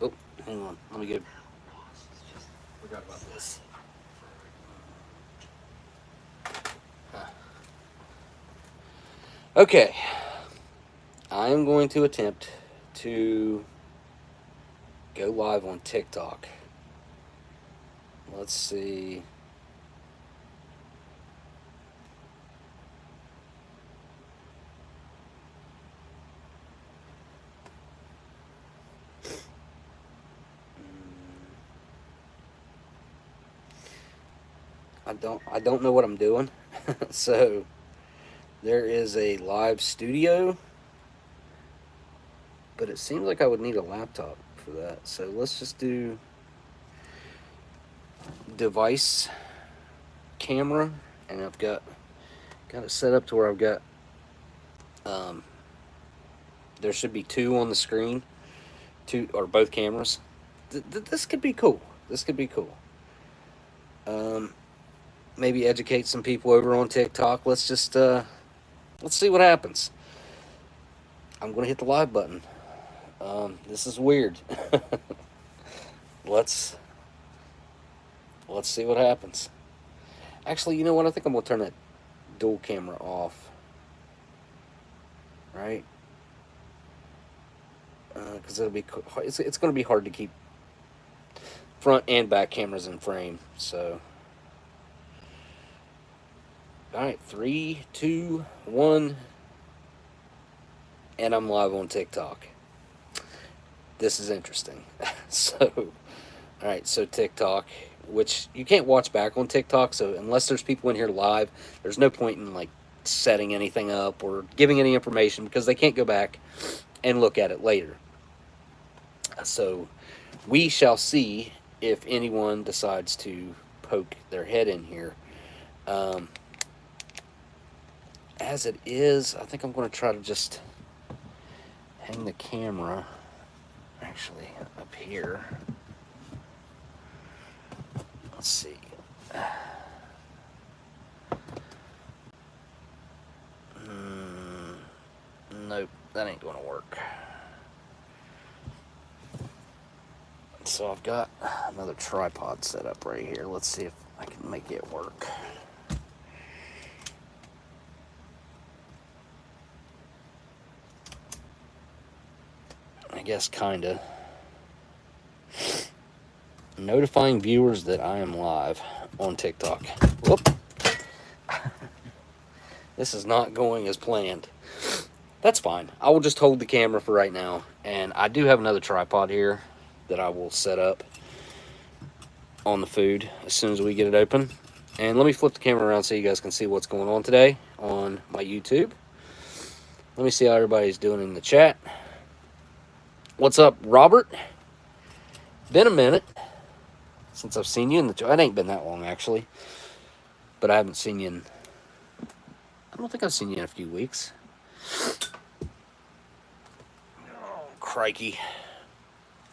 Oh, hang on. Let me go. Forgot about this. Okay. I am going to attempt to go live on TikTok. Let's see. I don't know what I'm doing. So there is a live studio, but it seems like I would need a laptop for that. So let's just do device camera, and I've got it set up to where I've got there should be two on the screen, two or both cameras. This could be cool. This could be cool. Maybe educate some people over on TikTok. Let's just let's see what happens. I'm gonna hit the live button. This is weird. let's see what happens. Actually, you know what? I think I'm gonna turn that dual camera off. Right? Because it'll be it's gonna be hard to keep front and back cameras in frame. So, all right, 3, 2, 1, and I'm live on TikTok. This is interesting. So, all right, so TikTok, which you can't watch back on TikTok, so unless there's people in here live, there's no point in like setting anything up or giving any information because they can't go back and look at it later. So we shall see if anyone decides to poke their head in here. As it is, I think I'm going to try to just hang the camera actually up here. Let's see. Nope, that ain't going to work. So I've got another tripod set up right here. Let's see if I can make it work. I guess kinda. Notifying viewers that I am live on TikTok. Whoop. This is not going as planned. That's fine. I will just hold the camera for right now. And I do have another tripod here that I will set up on the food as soon as we get it open. And let me flip the camera around so you guys can see what's going on today on my YouTube. Let me see how everybody's doing in the chat. What's up, Robert? Been a minute since I've seen you in the chat. It ain't been that long, actually. But I haven't seen you in... I don't think I've seen you in a few weeks. Oh, crikey.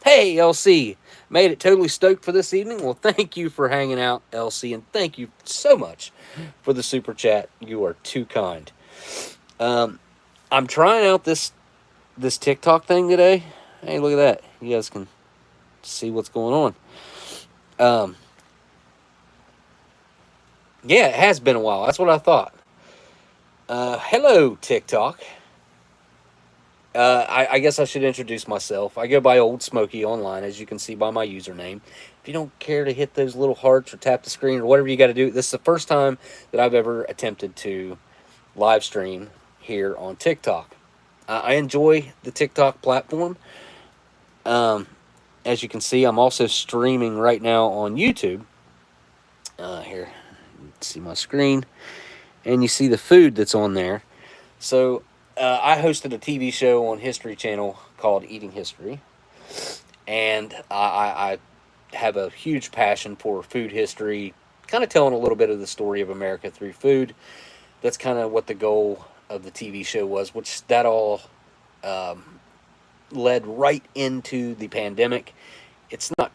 Hey, LC. Made it totally stoked for this evening. Well, thank you for hanging out, LC. And thank you so much for the super chat. You are too kind. I'm trying out this TikTok thing today. Hey, look at that. You guys can see what's going on. Yeah, it has been a while. That's what I thought. Hello, TikTok. I guess I should introduce myself. I go by Oldsmokey online, as you can see by my username. If you don't care to hit those little hearts or tap the screen or whatever you got to do, this is the first time that I've ever attempted to live stream here on TikTok. I enjoy the TikTok platform. As you can see, I'm also streaming right now on YouTube. Here, see my screen, and you see the food that's on there. So I hosted a TV show on History Channel called Eating History, and I have a huge passion for food history, kind of telling a little bit of the story of America through food. That's kind of what the goal of the TV show was, which that all led right into the pandemic. It's not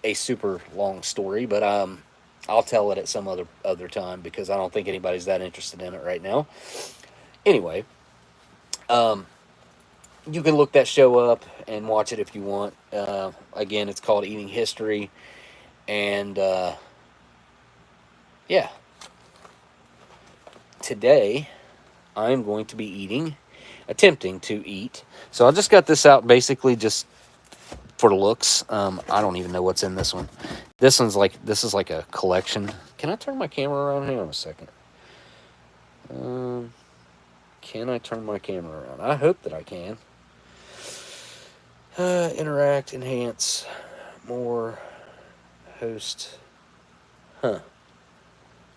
a super long story, but I'll tell it at some other time because I don't think anybody's that interested in it right now. Anyway, you can look that show up and watch it if you want. Again, it's called Eating History. And yeah, today I'm going to be attempting to eat. So I just got this out basically just for the looks. I don't even know what's in this one. This is like a collection. Can I turn my camera around? Hang on a second. Can I turn my camera around? I hope that I can. Interact, enhance, more, host. Huh.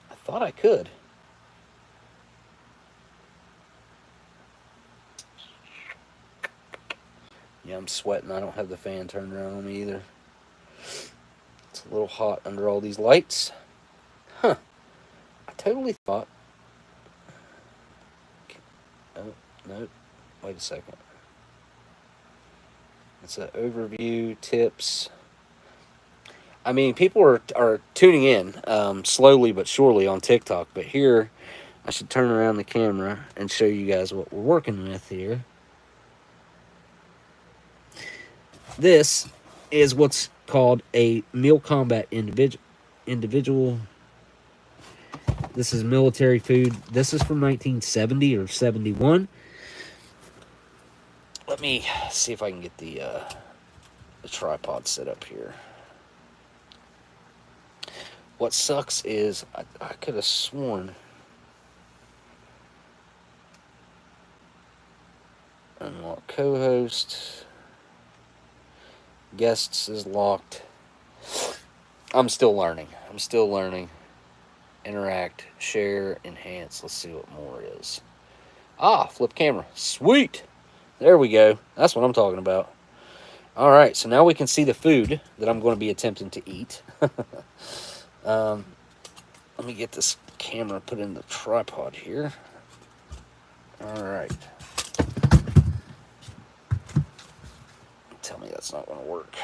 I thought I could. Yeah, I'm sweating. I don't have the fan turned around on me either. It's a little hot under all these lights. Huh. I totally thought... Oh, no. Wait a second. It's an overview, tips. I mean, people are tuning in slowly but surely on TikTok. But here, I should turn around the camera and show you guys what we're working with here. This is what's called a meal combat individual. This is military food. This is from 1970 or 71. Let me see if I can get the tripod set up here. What sucks is I could have sworn unlock co-host. Guests is locked. I'm still learning. Interact, share, enhance. Let's see what more is. Flip camera. Sweet. There we go. That's what I'm talking about. All right, so now we can see the food that I'm going to be attempting to eat. Let me get this camera put in the tripod here. All right. Tell me that's not going to work.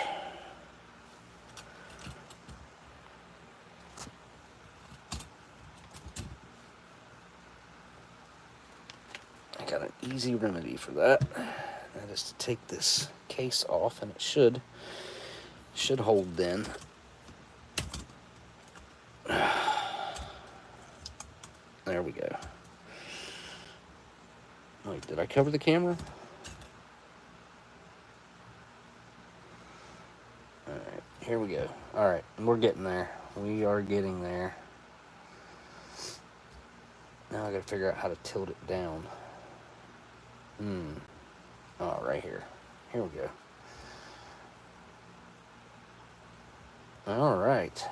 I got an easy remedy for that. That is to take this case off, and it should hold then. There we go. Wait, did I cover the camera? Alright, here we go. Alright, we're getting there. We are getting there. Now I gotta figure out how to tilt it down. Oh, right here. Here we go. Alright.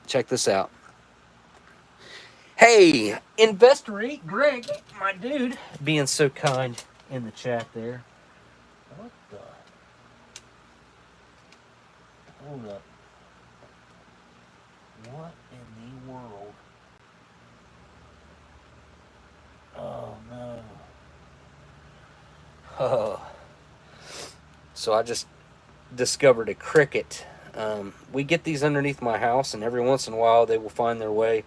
Check this out. Hey, Investor Greg, my dude, being so kind in the chat there. What the? Hold up. What in the world? Oh, no. Oh. So I just discovered a cricket. We get these underneath my house, and every once in a while they will find their way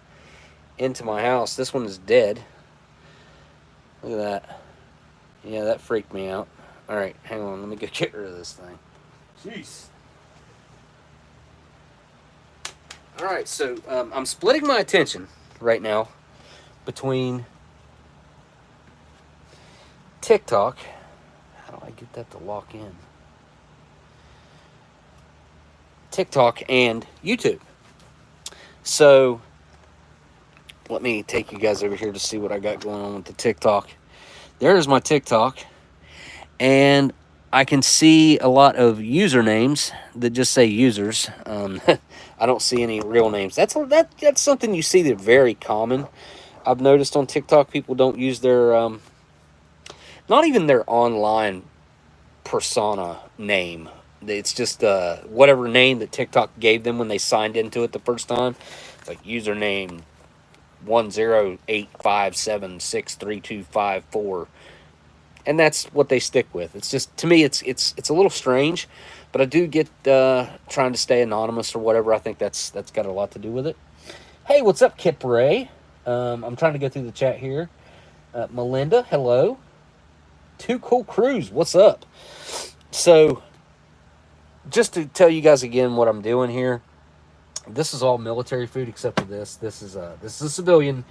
into my house. This one is dead. Look at that. Yeah, that freaked me out. Alright, hang on. Let me get rid of this thing. Jeez. Alright, so I'm splitting my attention right now between TikTok. How do I get that to lock in? TikTok and YouTube. So let me take you guys over here to see what I got going on with the TikTok. There's my TikTok, and I can see a lot of usernames that just say users. I don't see any real names. That's something you see that very common. I've noticed on TikTok, people don't use their not even their online persona name. It's just whatever name that TikTok gave them when they signed into it the first time. It's like username 10857632554, and that's what they stick with. It's just, to me, it's a little strange, but I do get trying to stay anonymous or whatever. I think that's got a lot to do with it. Hey, what's up, Kip Ray? I'm trying to go through the chat here. Melinda, hello. Two Cool Crews, what's up? So, just to tell you guys again what I'm doing here, this is all military food except for this. This is a civilian,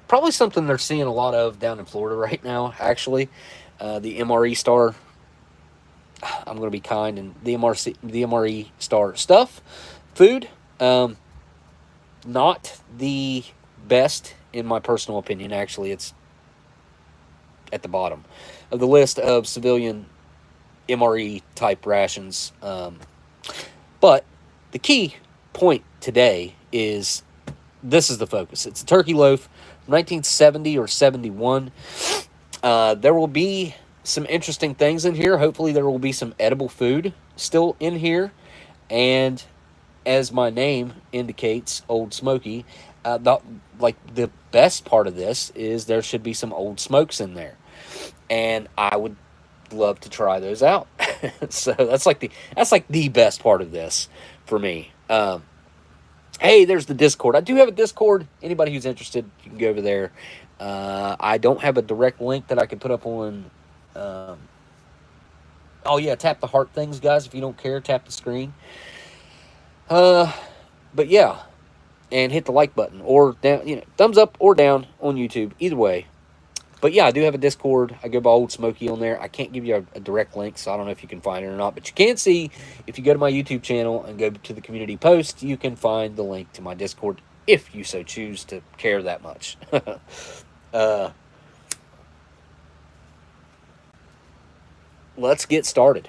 probably something they're seeing a lot of down in Florida right now. Actually, the MRE star. I'm going to be kind, and the MRE star stuff, food. Not the best in my personal opinion. Actually, it's at the bottom of the list of civilian MRE type rations. But the key point today is this is the focus. It's a turkey loaf, 1970 or 71. There will be some interesting things in here. Hopefully there will be some edible food still in here. And as my name indicates, Oldsmokey, the best part of this is there should be some old smokes in there. And I would love to try those out. So that's like the best part of this for me. Hey, there's the Discord. I do have a Discord. Anybody who's interested, you can go over there. I don't have a direct link that I can put up on. Oh yeah, tap the heart things, guys. If you don't care, tap the screen. But yeah, and hit the like button or down, thumbs up or down on YouTube. Either way. But yeah, I do have a Discord. I go by Oldsmokey on there. I can't give you a direct link, so I don't know if you can find it or not. But you can see, if you go to my YouTube channel and go to the community post, you can find the link to my Discord if you so choose to care that much. Let's get started.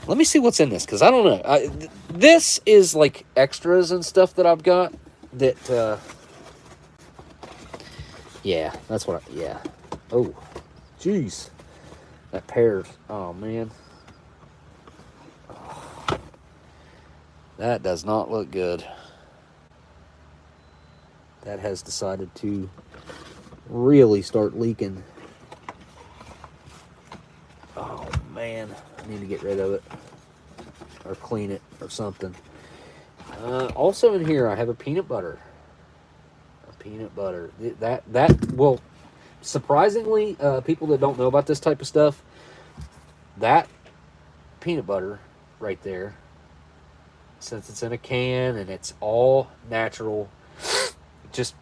Let me see what's in this, because I don't know. This is like extras and stuff that I've got that... yeah, that's what yeah. Oh, jeez. That pears. Oh, man. Oh, that does not look good. That has decided to really start leaking. Oh, man. I need to get rid of it. Or clean it or something. Also in here, I have a peanut butter. Peanut butter. That will, surprisingly, people that don't know about this type of stuff, that peanut butter right there, since it's in a can and it's all natural,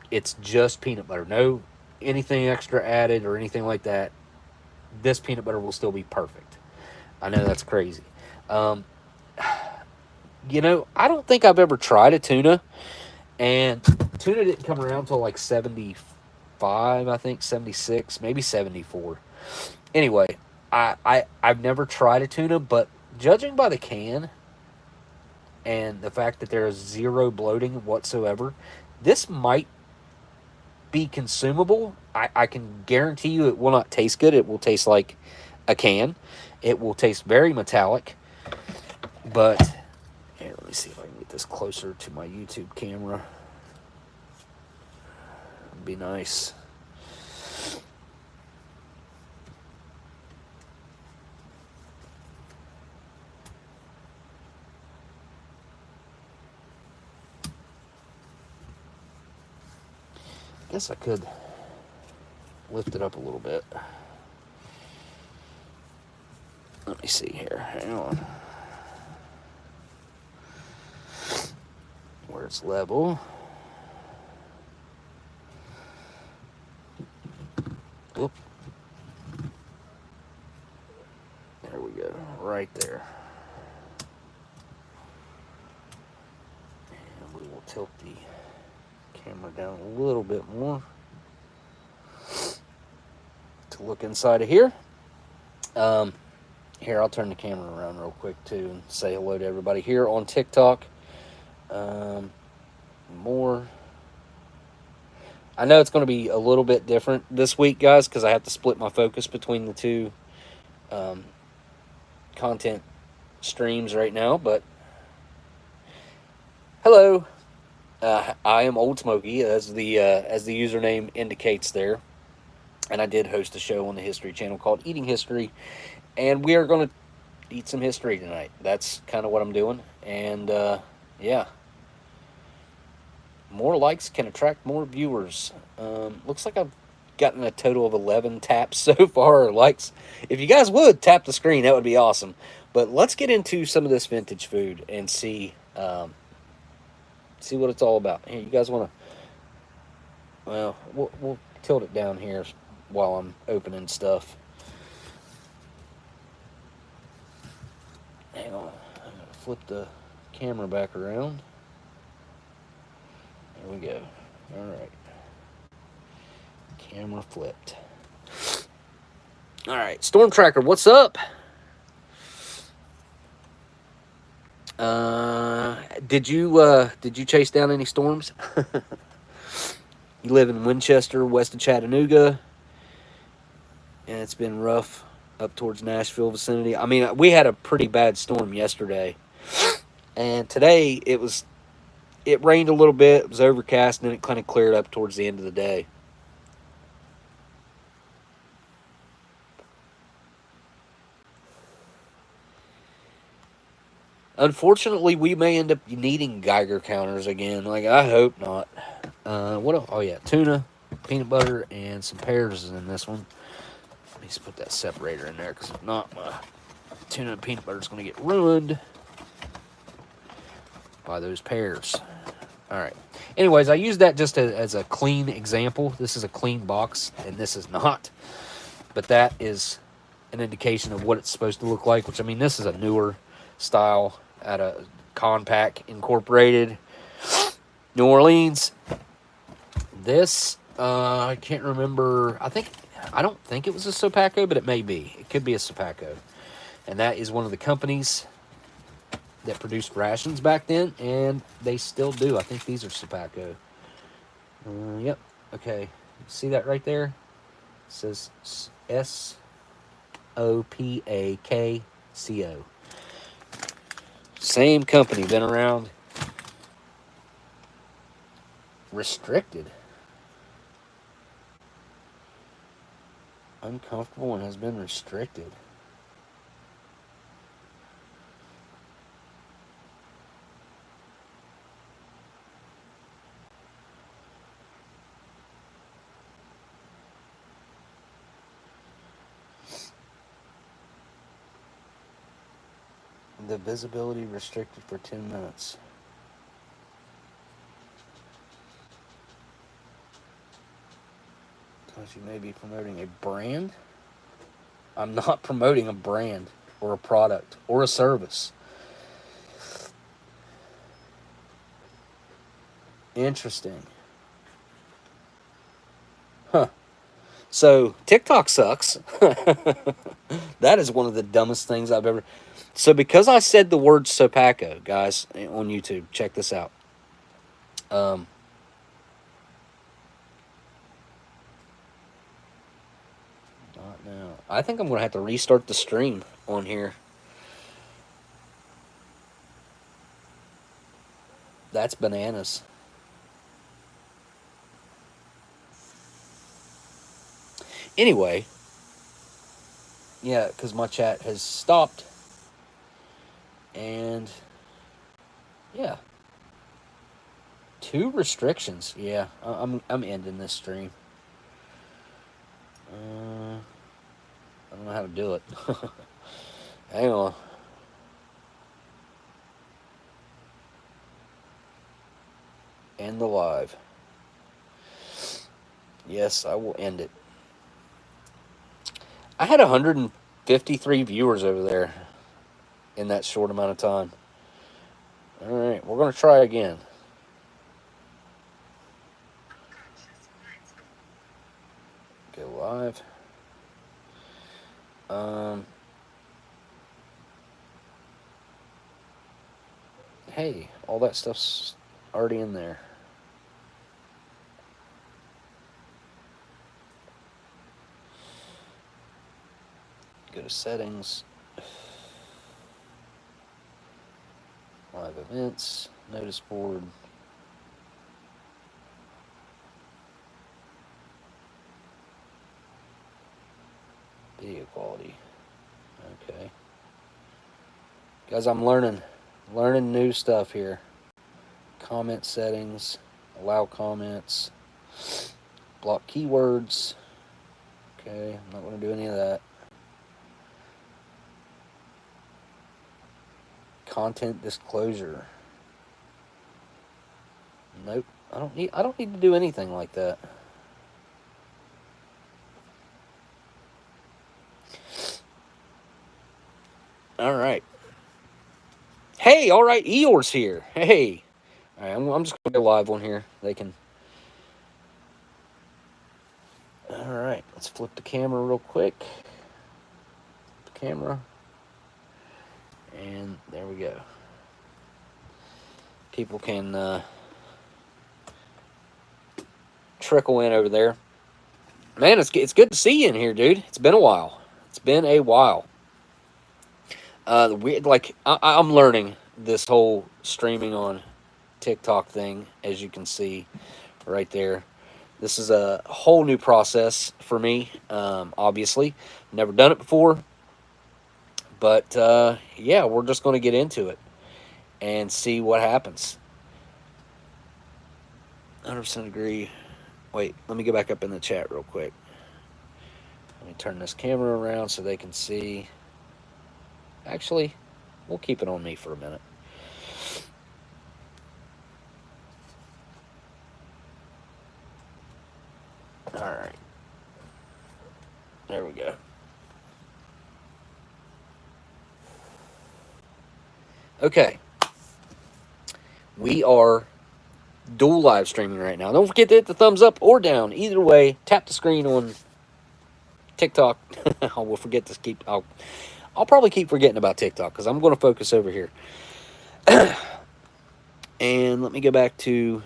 it's just peanut butter. No anything extra added or anything like that. This peanut butter will still be perfect. I know that's crazy. I don't think I've ever tried a tuna. And tuna didn't come around until like 75, I think, 76, maybe 74. Anyway, I've never tried a tuna, but judging by the can and the fact that there is zero bloating whatsoever, this might be consumable. I can guarantee you it will not taste good. It will taste like a can. It will taste very metallic. But, here, let me see if I can get this closer to my YouTube camera. It'd be nice. I guess I could lift it up a little bit. Let me see here. Hang on. Where it's level. Oop. There we go. Right there. And we will tilt the camera down a little bit more to look inside of here. Here, I'll turn the camera around real quick too and say hello to everybody here on TikTok. More. I know it's going to be a little bit different this week, guys, because I have to split my focus between the two content streams right now. But hello, I am Oldsmokey, as the username indicates there, and I did host a show on the History Channel called Eating History, and we are going to eat some history tonight. That's kind of what I'm doing, and yeah. More likes can attract more viewers. Looks like I've gotten a total of 11 taps so far, or likes. If you guys would tap the screen, that would be awesome. But let's get into some of this vintage food and see what it's all about. Hey, you guys want to? Well, we'll tilt it down here while I'm opening stuff. Hang on, I'm gonna flip the camera back around. There we go. All right. Camera flipped. All right, Storm Tracker, what's up? Did you chase down any storms? You live in Winchester, west of Chattanooga, and it's been rough up towards Nashville vicinity. I mean, we had a pretty bad storm yesterday, and today it rained a little bit. It was overcast, and then it kind of cleared up towards the end of the day. Unfortunately, we may end up needing Geiger counters again. Like, I hope not. What else? Oh, yeah, tuna, peanut butter, and some pears is in this one. Let me just put that separator in there, because if not, my tuna and peanut butter is going to get ruined by those pears. All right. Anyways, I use that just as a clean example. This is a clean box, and this is not. But that is an indication of what it's supposed to look like, which, I mean, this is a newer style at a Compact Incorporated, New Orleans. This, I can't remember. I don't think it was a Sopaco, but it may be. It could be a Sopaco. And that is one of the companies that produced rations back then, and they still do. I think these are Sopaco. Yep. Okay. See that right there? It says Sopakco. Same company, been around. Restricted. Uncomfortable and has been restricted. The visibility restricted for 10 minutes. Because you may be promoting a brand. I'm not promoting a brand or a product or a service. Interesting. Huh. So TikTok sucks. That is one of the dumbest things I've ever... So because I said the word Sopaco, guys, on YouTube, check this out. Not now. I think I'm going to have to restart the stream on here. That's bananas. Anyway, yeah, because my chat has stopped. And yeah, 2 restrictions. Yeah, I'm ending this stream. I don't know how to do it. Hang on. End the live. Yes, I will end it. I had 153 viewers over there in that short amount of time. All right, we're going to try again. Go live. Hey, all that stuff's already in there. Go to settings. Live events, notice board. Video quality. Okay. Guys, I'm learning new stuff here. Comment settings, allow comments, block keywords. Okay, I'm not going to do any of that. Content disclosure. Nope. I don't need to do anything like that. All right. Hey, all right, Eeyore's here. Hey. All right, I'm just going to go live on here. They can. All right, let's flip the camera real quick. The camera. And there we go. People can trickle in over there. Man, it's good to see you in here, dude. It's been a while. It's been a while. I'm learning this whole streaming on TikTok thing, as you can see right there. This is a whole new process for me. Obviously, never done it before, but yeah, we're just going to get into it and see what happens. 100% agree. Wait, let me go back up in the chat real quick. Let me turn this camera around so they can see. Actually, we'll keep it on me for a minute. All right. There we go. Okay. We are dual live streaming right now. Don't forget to hit the thumbs up or down. Either way, tap the screen on TikTok. I will forget to keep. I'll probably keep forgetting about TikTok because I'm going to focus over here. And let me go back to.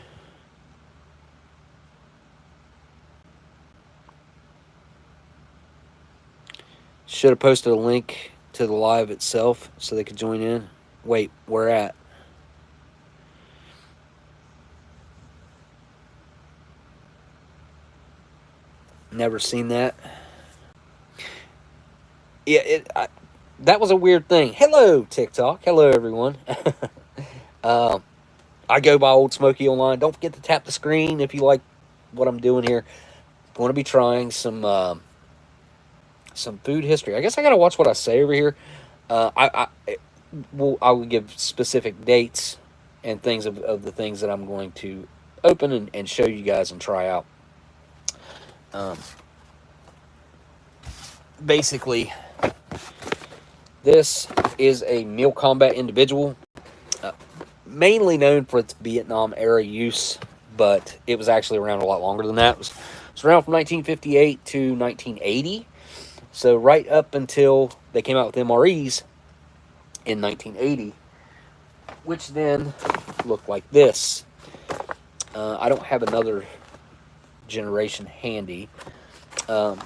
Should have posted a link to the live itself so they could join in. Wait, where at? Never seen that. Yeah, that was a weird thing. Hello, TikTok. Hello, everyone. I go by Oldsmokey online. Don't forget to tap the screen if you like what I'm doing here. I'm going to be trying some food history. I guess I got to watch what I say over here. I will give specific dates and things of the things that I'm going to open and show you guys and try out. Basically, this is a Meal Combat individual, mainly known for its Vietnam era use, but it was actually around a lot longer than that. It was around from 1958 to 1980. So right up until they came out with MREs in 1980, which then looked like this. I don't have another generation handy, but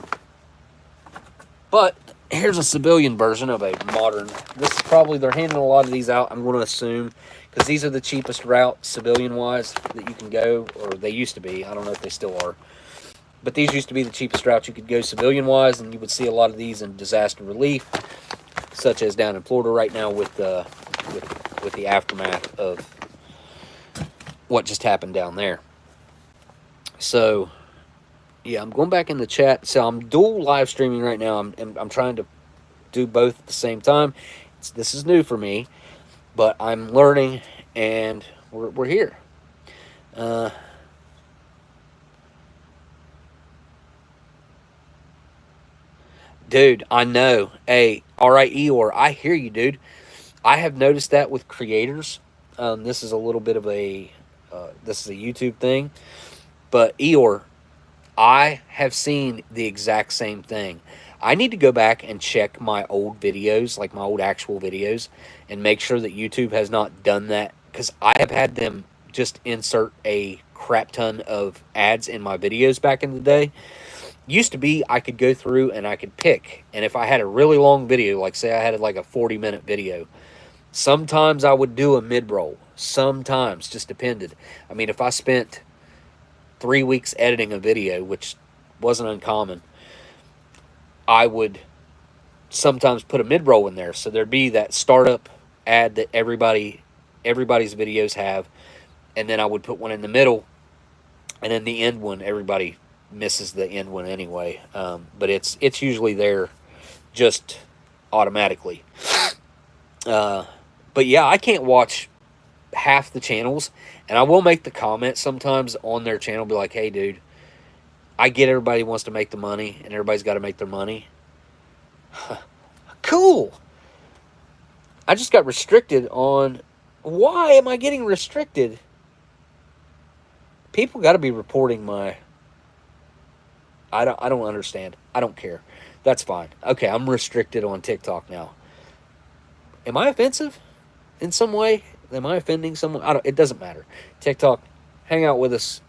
here's a civilian version of a modern. This is probably, they're handing a lot of these out, I'm going to assume, because these are the cheapest route civilian-wise that you can go, or they used to be. I don't know if they still are. But these used to be the cheapest routes you could go civilian-wise, and you would see a lot of these in disaster relief, such as down in Florida right now with the aftermath of what just happened down there. So, yeah, I'm going back in the chat. So I'm dual live streaming right now. I'm trying to do both at the same time. This is new for me, but I'm learning, and we're here. Dude, I know. Hey, all right, Eeyore, I hear you, dude. I have noticed that with creators. This is a little bit of a this is a YouTube thing, but Eeyore, I have seen the exact same thing. I need to go back and check my old videos, like my old actual videos, and make sure that YouTube has not done that, because I have had them just insert a crap ton of ads in my videos back in the day. Used to be I could go through and I could pick, and if I had a really long video, like say I had like a 40-minute video, sometimes I would do a mid-roll. Sometimes, just depended. I mean, if I spent 3 weeks editing a video, which wasn't uncommon, I would sometimes put a mid-roll in there. So there'd be that startup ad that everybody's videos have, and then I would put one in the middle, and then the end one everybody misses the end one anyway. But it's usually there just automatically. But yeah, I can't watch half the channels, and I will make the comment sometimes on their channel, be like, hey dude, I get everybody wants to make the money and everybody's got to make their money. Cool. I just got restricted on. Why am I getting restricted? People got to be reporting my. I don't understand. I don't care. That's fine. Okay, I'm restricted on TikTok now. Am I offensive in some way? Am I offending someone? It doesn't matter. TikTok, hang out with us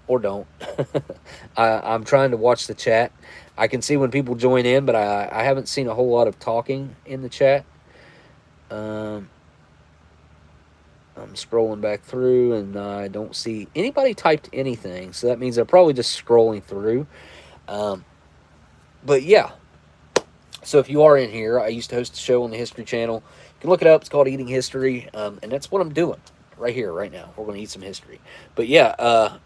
or don't. I'm trying to watch the chat. I can see when people join in, but I haven't seen a whole lot of talking in the chat. I'm scrolling back through, and I don't see anybody typed anything, so that means they're probably just scrolling through. But yeah, so if you are in here, I used to host a show on the History Channel. You can look it up. It's called Eating History, and that's what I'm doing right here, right now. We're going to eat some history. But yeah,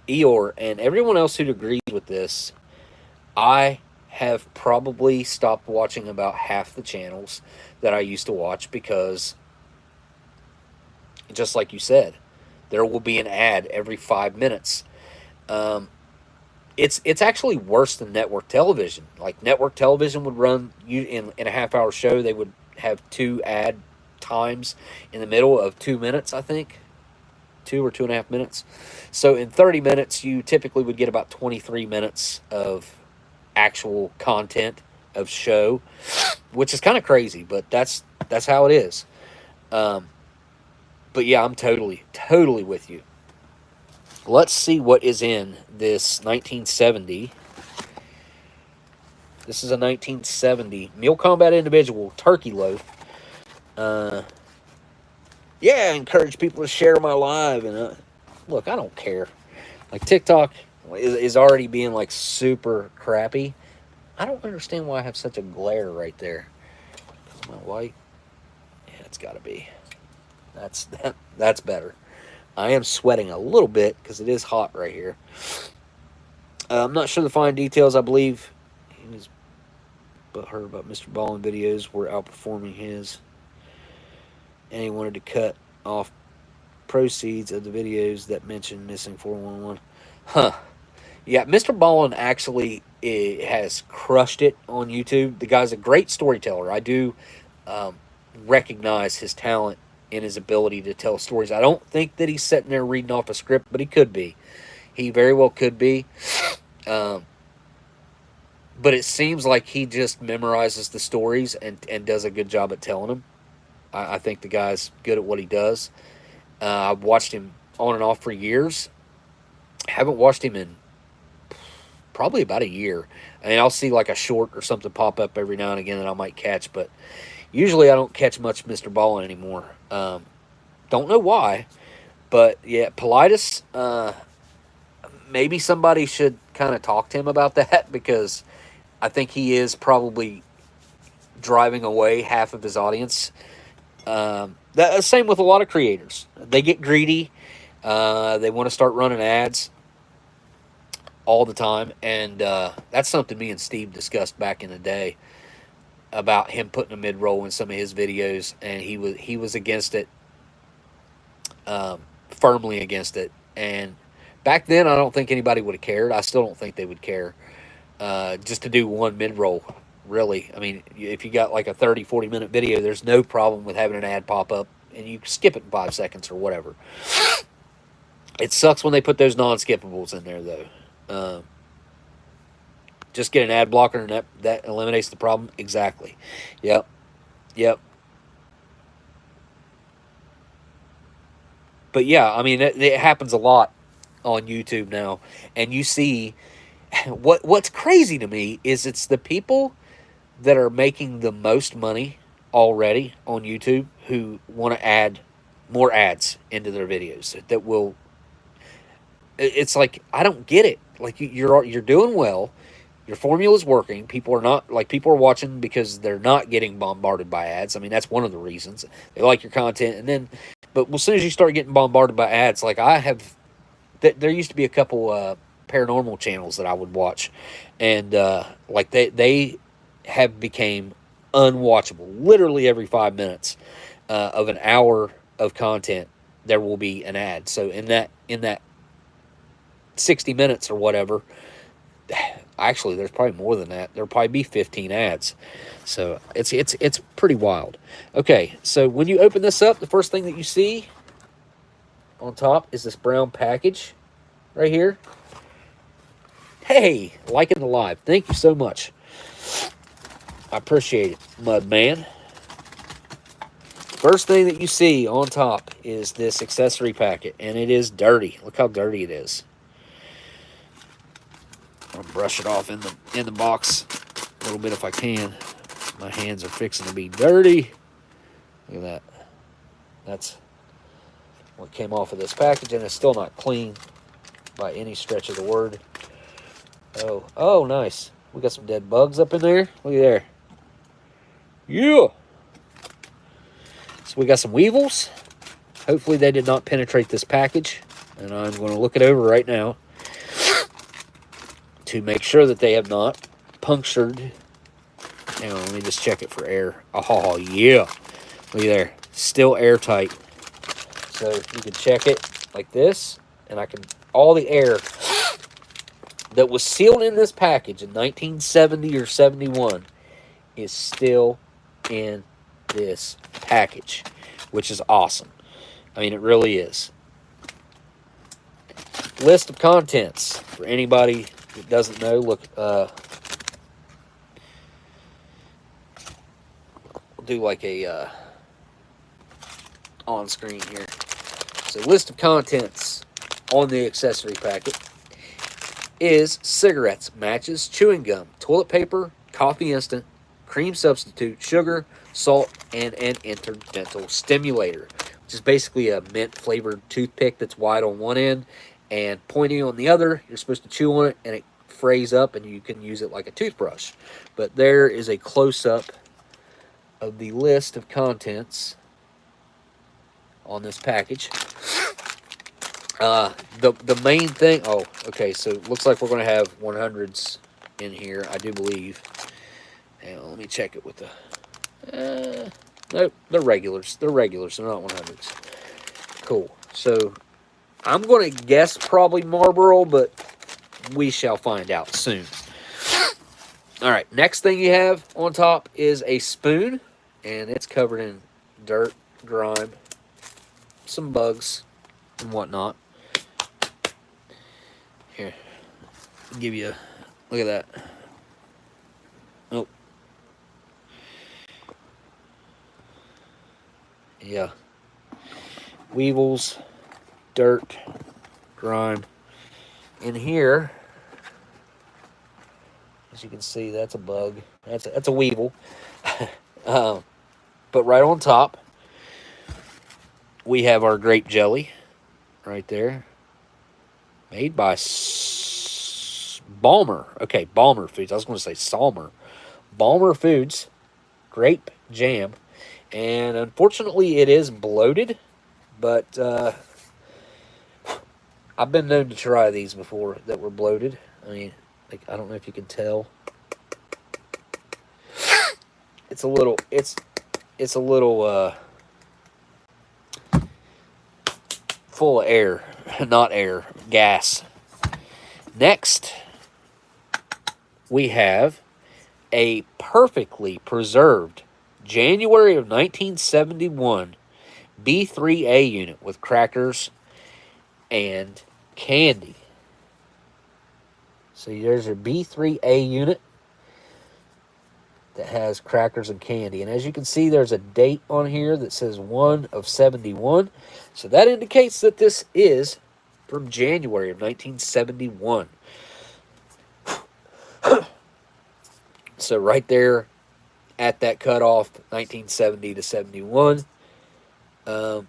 Eeyore and everyone else who agrees with this, I have probably stopped watching about half the channels that I used to watch because, just like you said, there will be an ad every 5 minutes. It's actually worse than network television. Like, network television would run you in a half-hour show. They would have 2 ad times in the middle of 2 minutes, I think. 2 or 2.5 minutes. So in 30 minutes, you typically would get about 23 minutes of actual content of show, which is kind of crazy, but that's how it is. But yeah, I'm totally with you. Let's see what is in this 1970. This is a 1970 Meal Combat Individual Turkey Loaf. Yeah, I encourage people to share my live. And look, I don't care. Like, TikTok is already being, like, super crappy. I don't understand why I have such a glare right there. Am I white? Yeah, it's got to be. That's better. I am sweating a little bit because it is hot right here. I'm not sure the fine details. I believe he was butthurt about Mr. Ballin videos were outperforming his, and he wanted to cut off proceeds of the videos that mentioned missing 411. Huh. Yeah, Mr. Ballin actually has crushed it on YouTube. The guy's a great storyteller. I do recognize his talent and his ability to tell stories. I don't think that he's sitting there reading off a script, but he could be. He very well could be. But it seems like he just memorizes the stories and does a good job at telling them. I think the guy's good at what he does. I've watched him on and off for years. Haven't watched him in probably about a year. I mean, I'll see like a short or something pop up every now and again that I might catch, but usually I don't catch much Mr. Ballin anymore. Don't know why, but yeah, Politis, maybe somebody should kind of talk to him about that, because I think he is probably driving away half of his audience. Same with a lot of creators. They get greedy. They want to start running ads all the time, and that's something me and Steve discussed back in the day about him putting a mid-roll in some of his videos, and he was against it, firmly against it. And back then, I don't think anybody would have cared. I still don't think they would care, just to do one mid-roll, really. I mean, if you got like a 30, 40-minute video, there's no problem with having an ad pop up, and you skip it in 5 seconds or whatever. It sucks when they put those non-skippables in there, though. Just get an ad blocker, and that eliminates the problem. Exactly. Yep. But yeah, I mean, it happens a lot on YouTube now, and you see what's crazy to me is it's the people that are making the most money already on YouTube who want to add more ads into their videos that will. It's like, I don't get it. Like, you're doing well. Your formula is working. People are watching because they're not getting bombarded by ads. I mean, that's one of the reasons. They like your content. But as soon as you start getting bombarded by ads, like I have, there used to be a couple paranormal channels that I would watch, and like they have became unwatchable. Literally every 5 minutes of an hour of content, there will be an ad. So in that 60 minutes or whatever, actually there's probably more than that. There'll probably be 15 ads. So it's pretty wild. Okay, so when you open this up, the first thing that you see on top is this brown package right here. Hey, liking the live. Thank you so much. I appreciate it, Mud Man. First thing that you see on top is this accessory packet, and it is dirty. Look how dirty it is. I'll brush it off in the box a little bit if I can. My hands are fixing to be dirty. Look at that. That's what came off of this package, and it's still not clean by any stretch of the word. Oh, nice. We got some dead bugs up in there. Look at there. Yeah. So we got some weevils. Hopefully they did not penetrate this package, and I'm going to look it over right now to make sure that they have not punctured. Hang on, let me just check it for air. Oh, yeah. Look at there. Still airtight. So you can check it like this, and all the air that was sealed in this package in 1970 or 71 is still in this package, which is awesome. I mean, it really is. List of contents for anybody that doesn't know. Look, we'll do like a on screen here. So, list of contents on the accessory packet is cigarettes, matches, chewing gum, toilet paper, coffee instant, cream substitute, sugar, salt, and an interdental stimulator, which is basically a mint-flavored toothpick that's wide on one end and pointy on the other. You're supposed to chew on it, and it frays up, and you can use it like a toothbrush. But there is a close-up of the list of contents on this package. The main thing... Oh, okay, so it looks like we're going to have 100s in here, I do believe. Hang on, let me check it with the... nope, they're regulars. They're regulars, they're not 100s. Cool. So, I'm going to guess probably Marlboro, but we shall find out soon. Alright, next thing you have on top is a spoon, and it's covered in dirt, grime, some bugs, and whatnot. Here, I'll give you a look at that. Oh. Yeah. Weevils, dirt, grime. In here, as you can see, that's a bug. That's a weevil. But right on top, we have our grape jelly right there. Made by Balmer. Okay, Balmer Foods. I was going to say Salmer. Balmer Foods. Grape jam. And unfortunately, it is bloated. But I've been known to try these before that were bloated. I mean, like, I don't know if you can tell. It's a little... It's a little full of air. Not air. Gas. Next, we have a perfectly preserved January of 1971 B3A unit with crackers and candy. So there's your B3A unit that has crackers and candy. And as you can see, there's a date on here that says 1 of 71. So that indicates that this is from January of 1971. So right there at that cutoff, 1970 to 71. But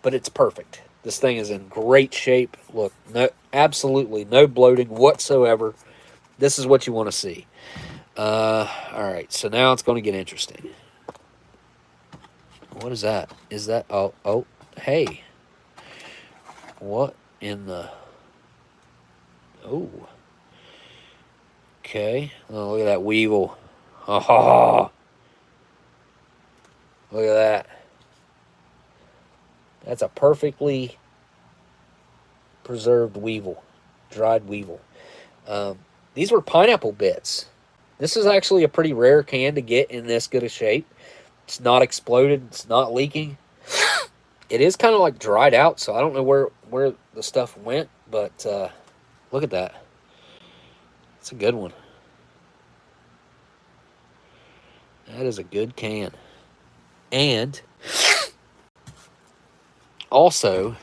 it's perfect. This thing is in great shape. Look, absolutely no bloating whatsoever. This is what you want to see. All right, so now it's going to get interesting. What is that? Is that... Oh, hey. What in the... Oh. Okay. Oh, look at that weevil. Oh, look at that. That's a perfectly preserved weevil. Dried weevil. These were pineapple bits. This is actually a pretty rare can to get in this good a shape. It's not exploded. It's not leaking. It is kind of like dried out, so I don't know where the stuff went, but look at that. It's a good one. That is a good can. And also,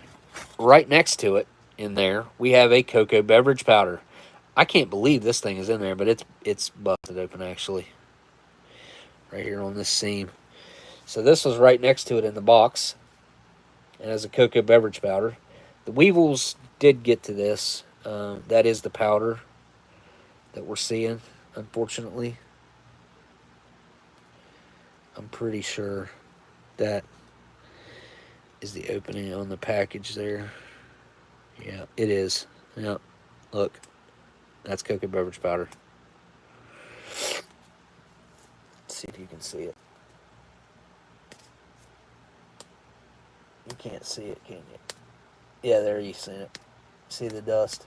right next to it in there, we have a cocoa beverage powder. I can't believe this thing is in there, but it's busted open actually. Right here on this seam. So this was right next to it in the box. And as a cocoa beverage powder. The weevils did get to this. That is the powder that we're seeing, unfortunately. I'm pretty sure that is the opening on the package there. Yeah, it is. Yeah, look. That's cocoa beverage powder. Let's see if you can see it. You can't see it, can you? Yeah, there you see it. See the dust?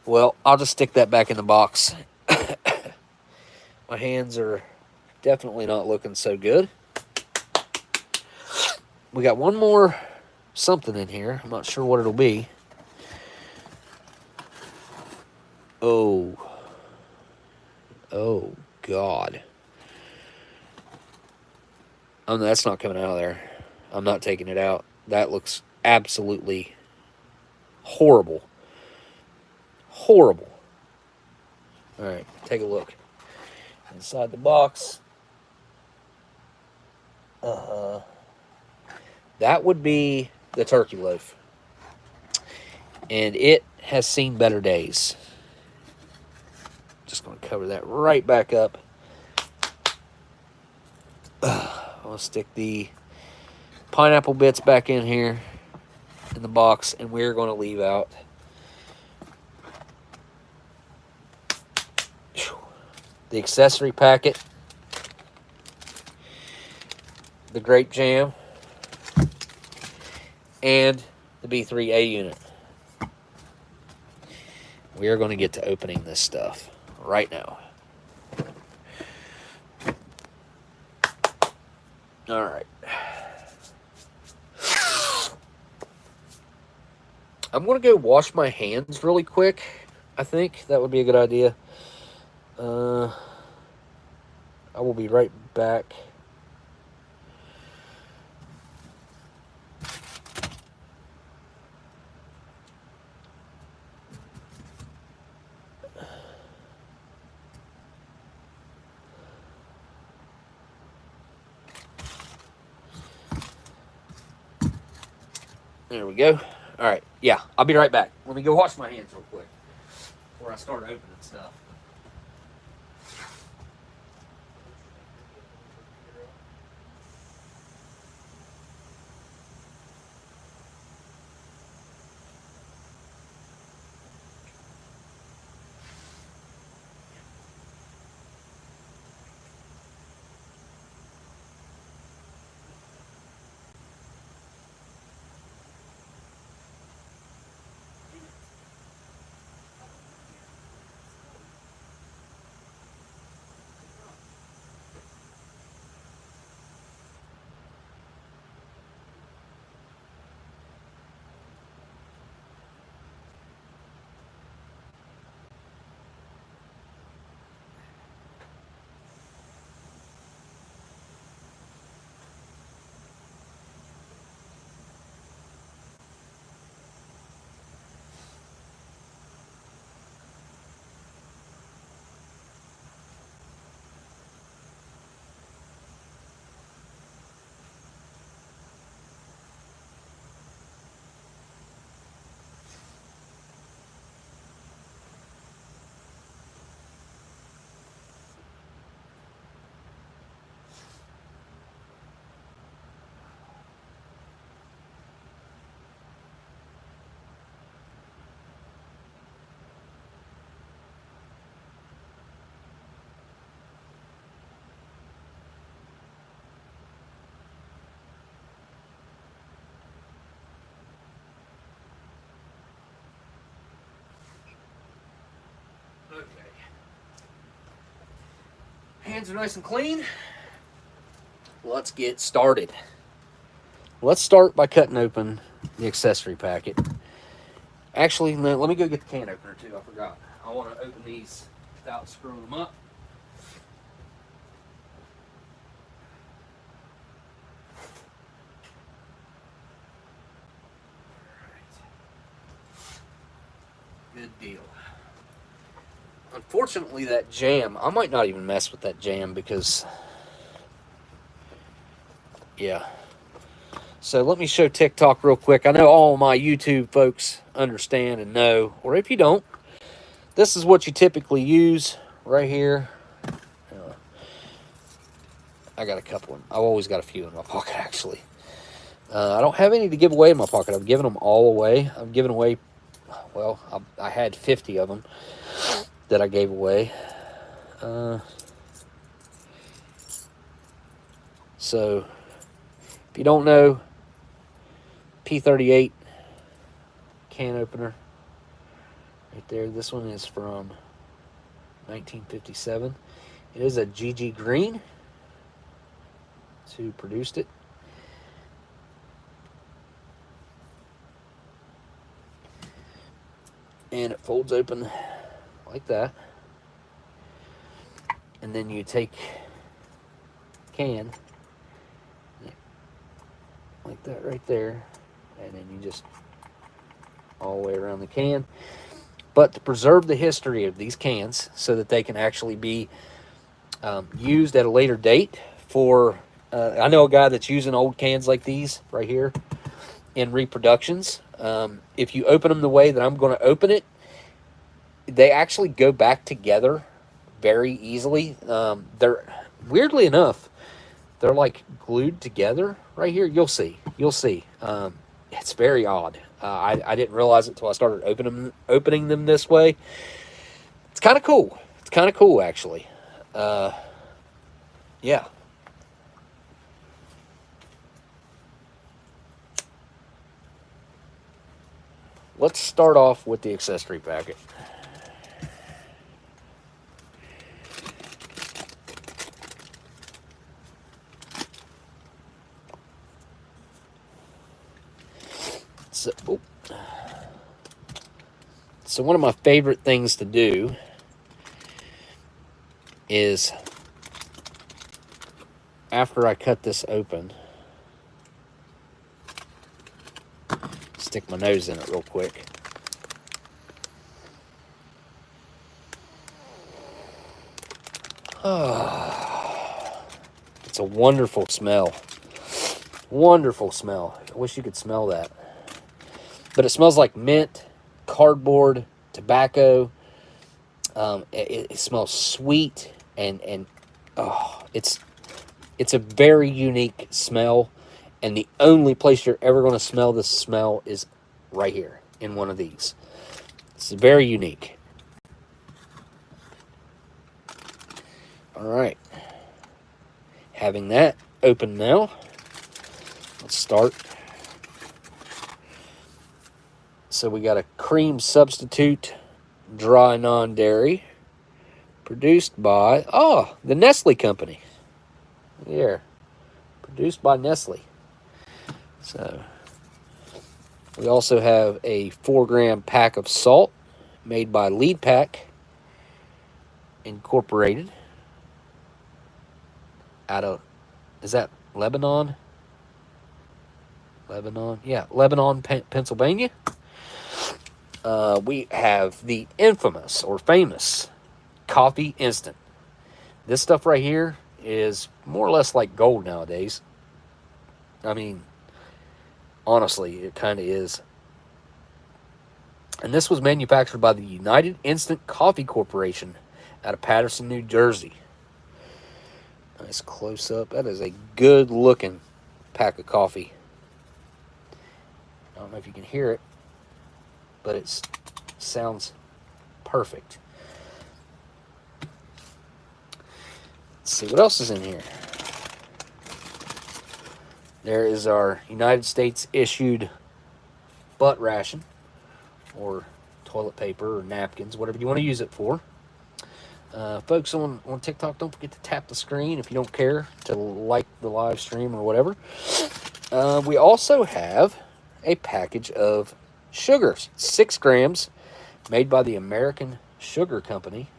Well, I'll just stick that back in the box. My hands are definitely not looking so good. We got one more something in here. I'm not sure what it'll be. Oh. Oh, God. Oh, no, that's not coming out of there. I'm not taking it out. That looks absolutely horrible. Horrible. All right, take a look. Inside the box. That would be the turkey loaf. And it has seen better days. Just going to cover that right back up. I'll stick the pineapple bits back in here in the box, and we're going to leave out the accessory packet, the grape jam, and the B3A unit. We are going to get to opening this stuff right now. All right. I'm going to go wash my hands really quick. I think that would be a good idea. I will be right back. There we go. All right. Yeah, I'll be right back. Let me go wash my hands real quick before I start opening stuff. Hands are nice and clean. Let's get started. Let's start by cutting open the accessory packet. Actually, let me go get the can opener too. I forgot. I want to open these without screwing them up. Good deal. Unfortunately, that jam, I might not even mess with that jam because, yeah. So let me show TikTok real quick. I know all my YouTube folks understand and know, or if you don't, this is what you typically use right here. I got a couple. I've always got a few in my pocket, actually. I don't have any to give away in my pocket. I've given them all away. I've given away, well, I had 50 of them that I gave away. So, if you don't know, P38 can opener right there. This one is from 1957. It is a GG Green. That's who produced it. And it folds open like that. And then you take can like that right there, and then you just all the way around the can. But to preserve the history of these cans so that they can actually be used at a later date for, I know a guy that's using old cans like these right here in reproductions. If you open them the way that I'm going to open it, they actually go back together very easily. They're, weirdly enough, they're like glued together right here. You'll see. You'll see. It's very odd. I didn't realize it until I started opening them this way. It's kind of cool. It's kind of cool, actually. Yeah. Let's start off with the accessory packet. So one of my favorite things to do is, after I cut this open, stick my nose in it real quick. Oh, it's a wonderful smell. Wonderful smell. I wish you could smell that. But it smells like mint, cardboard, tobacco. It smells sweet, and oh, it's a very unique smell. And the only place you're ever going to smell this smell is right here in one of these. It's very unique. All right. Having that open now, let's start. So we got a cream substitute, dry non-dairy, produced by, the Nestle company. Here, produced by Nestle. So we also have a 4-gram pack of salt made by Lead Pack Incorporated out of, is that Lebanon? Lebanon, yeah, Lebanon, Pennsylvania. We have the infamous or famous coffee instant. This stuff right here is more or less like gold nowadays. I mean, honestly, it kind of is. And this was manufactured by the United Instant Coffee Corporation out of Paterson, New Jersey. Nice close up. That is a good looking pack of coffee. I don't know if you can hear it, but it sounds perfect. Let's see what else is in here. There is our United States issued butt ration, or toilet paper, or napkins, whatever you want to use it for. Folks on TikTok, don't forget to tap the screen if you don't care to like the live stream or whatever. We also have a package of sugars, 6 grams, made by the American Sugar Company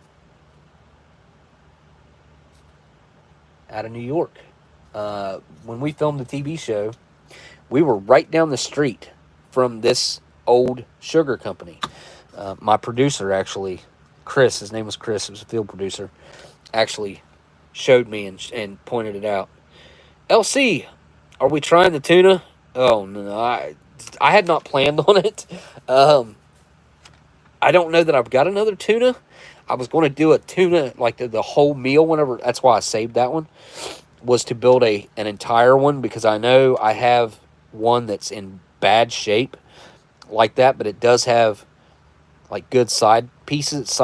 out of New York. When we filmed the TV show, we were right down the street from this old sugar company. My producer actually, Chris, his name was Chris, he was a field producer, actually showed me and pointed it out. LC, are we trying the tuna? Oh, no, I had not planned on it. I don't know that I've got another tuna. I was going to do a tuna, like the whole meal whenever, that's why I saved that one, was to build an entire one, because I know I have one that's in bad shape like that, but it does have like good side pieces,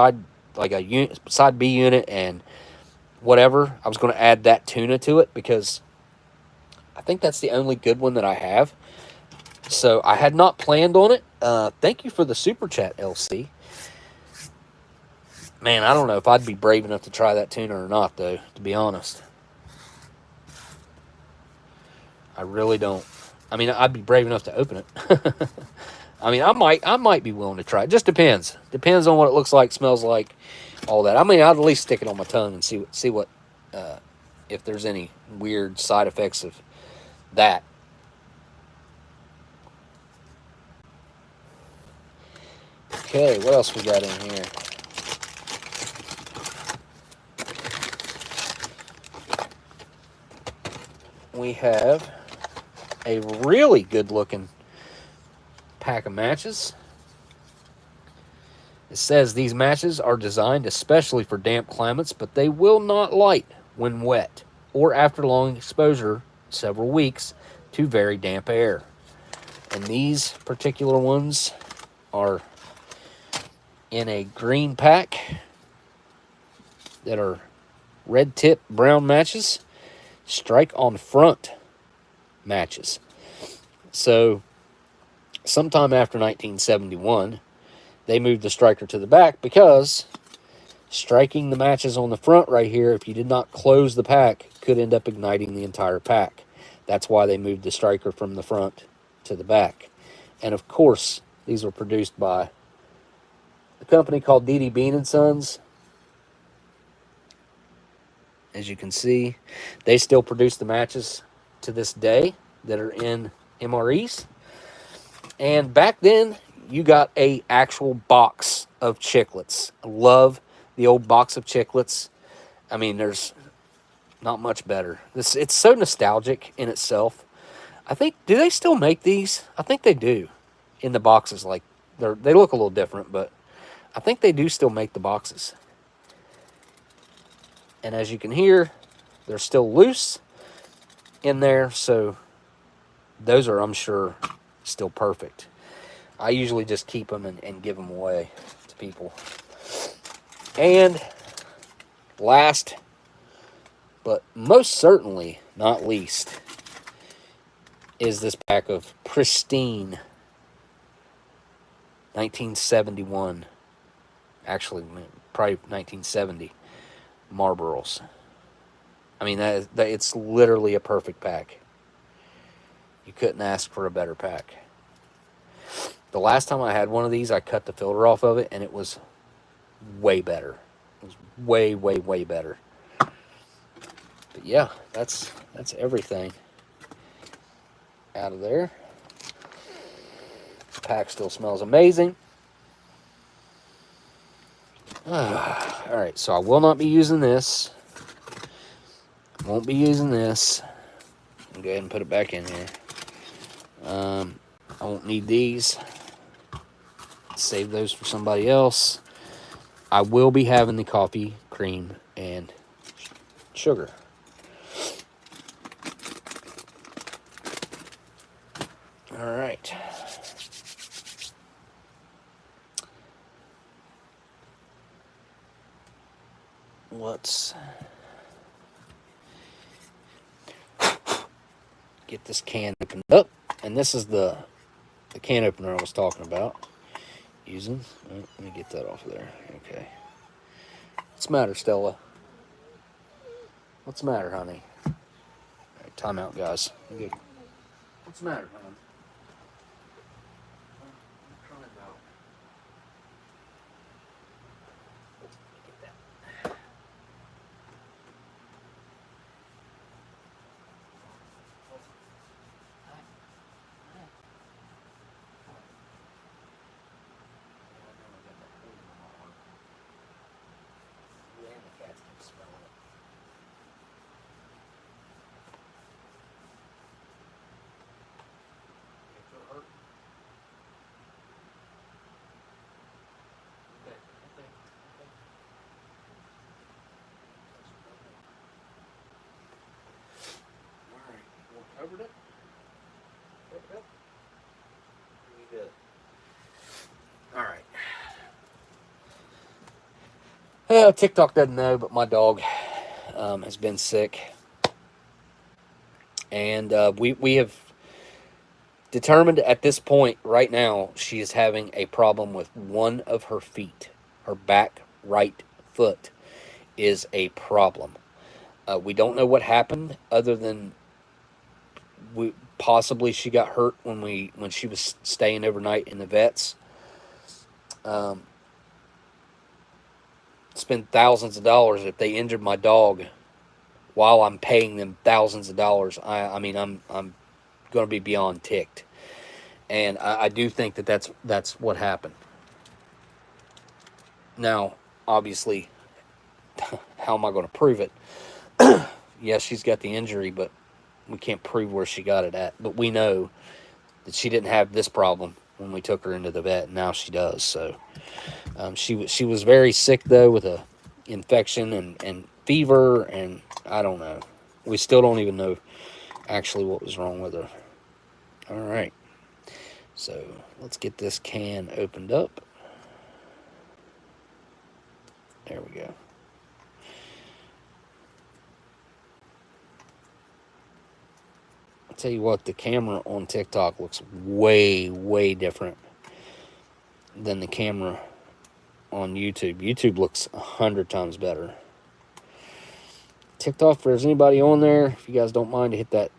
like a unit, side B unit and whatever. I was going to add that tuna to it because I think that's the only good one that I have. So I had not planned on it. Thank you for the super chat, LC. Man, I don't know if I'd be brave enough to try that tuna or not, though, to be honest. I really don't. I mean, I'd be brave enough to open it. I mean, I might be willing to try it. Just depends. Depends on what it looks like, smells like, all that. I mean, I'd at least stick it on my tongue and see what if there's any weird side effects of that. Okay, what else we got in here? We have a really good looking pack of matches. It says these matches are designed especially for damp climates, but they will not light when wet or after long exposure, several weeks, to very damp air. And these particular ones are in a green pack that are red tip brown matches, strike on front matches. So sometime after 1971, they moved the striker to the back because striking the matches on the front right here, if you did not close the pack, could end up igniting the entire pack. That's why they moved the striker from the front to the back. And of course, these were produced by a company called D.D. Bean & Sons. As you can see, they still produce the matches to this day that are in MREs. And back then, you got a actual box of chiclets. I love the old box of chiclets. I mean, there's not much better. It's so nostalgic in itself. I think, do they still make these? I think they do. In the boxes, like they look a little different, but I think they do still make the boxes. And as you can hear, they're still loose in there, so those are, I'm sure, still perfect. I usually just keep them and give them away to people. And last, but most certainly not least, is this pack of pristine 1971, actually probably 1970 Marlboros. I mean, it's literally a perfect pack. You couldn't ask for a better pack. The last time I had one of these, I cut the filter off of it, and it was way better. It was way, way, way better. But yeah, that's everything out of there. The pack still smells amazing. Alright, so I will not be using this. Won't be using this. I'll go ahead and put it back in here. I won't need these. Save those for somebody else. I will be having the coffee, cream, and sugar. All right. Let's get this can opened up. And this is the can opener I was talking about using. Let me get that off of there. Okay. What's the matter, Stella? What's the matter, honey? All right, time out, guys. Good. What's the matter, honey? I'm trying out. Get that. Covered it? Covered it? Pretty good. All right. TikTok doesn't know, but my dog has been sick. And we have determined at this point right now she is having a problem with one of her feet. Her back right foot is a problem. We don't know what happened other than possibly she got hurt when she was staying overnight in the vets. Spend thousands of dollars if they injured my dog while I'm paying them thousands of dollars. I mean I'm going to be beyond ticked, and I do think that's what happened. Now, obviously, how am I going to prove it? Yes, she's got the injury, but we can't prove where she got it at. But we know that she didn't have this problem when we took her into the vet, and now she does. So she was very sick, though, with a infection and fever, and I don't know. We still don't even know actually what was wrong with her. All right. So let's get this can opened up. There we go. I'll tell you what, the camera on TikTok looks way, way different than the camera on YouTube. YouTube looks 100 times better. TikTok, if there's anybody on there, if you guys don't mind to hit that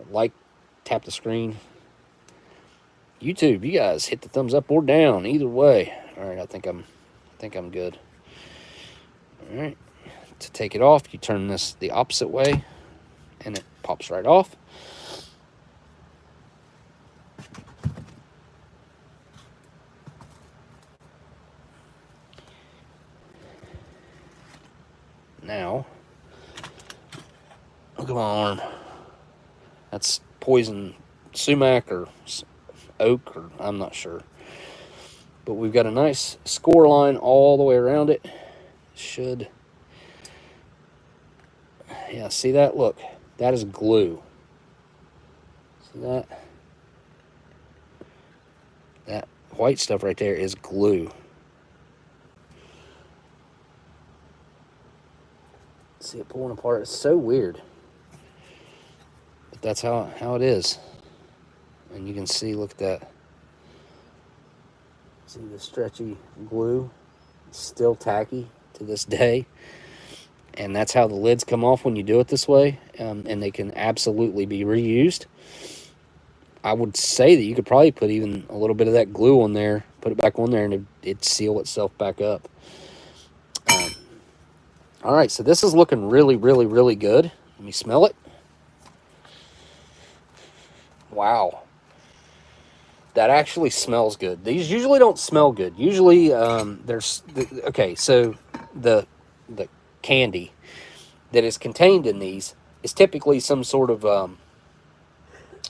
like, tap the screen. YouTube, you guys hit the thumbs up or down, either way. All right, I think I'm good. All right, to take it off, you turn this the opposite way, and it pops right off. Now, look at my arm. That's poison sumac or oak, or I'm not sure. But we've got a nice score line all the way around it. Should, yeah, see that? Look, that is glue. See that? That white stuff right there is glue. See it pulling apart. It's so weird. But that's how it is. And you can see, look at that. See the stretchy glue? It's still tacky to this day. And that's how the lids come off when you do it this way. And they can absolutely be reused. I would say that you could probably put even a little bit of that glue on there, put it back on there, and it'd seal itself back up. All right, so this is looking really, really, really good. Let me smell it. Wow. That actually smells good. These usually don't smell good. Usually, okay, so the candy that is contained in these is typically some sort of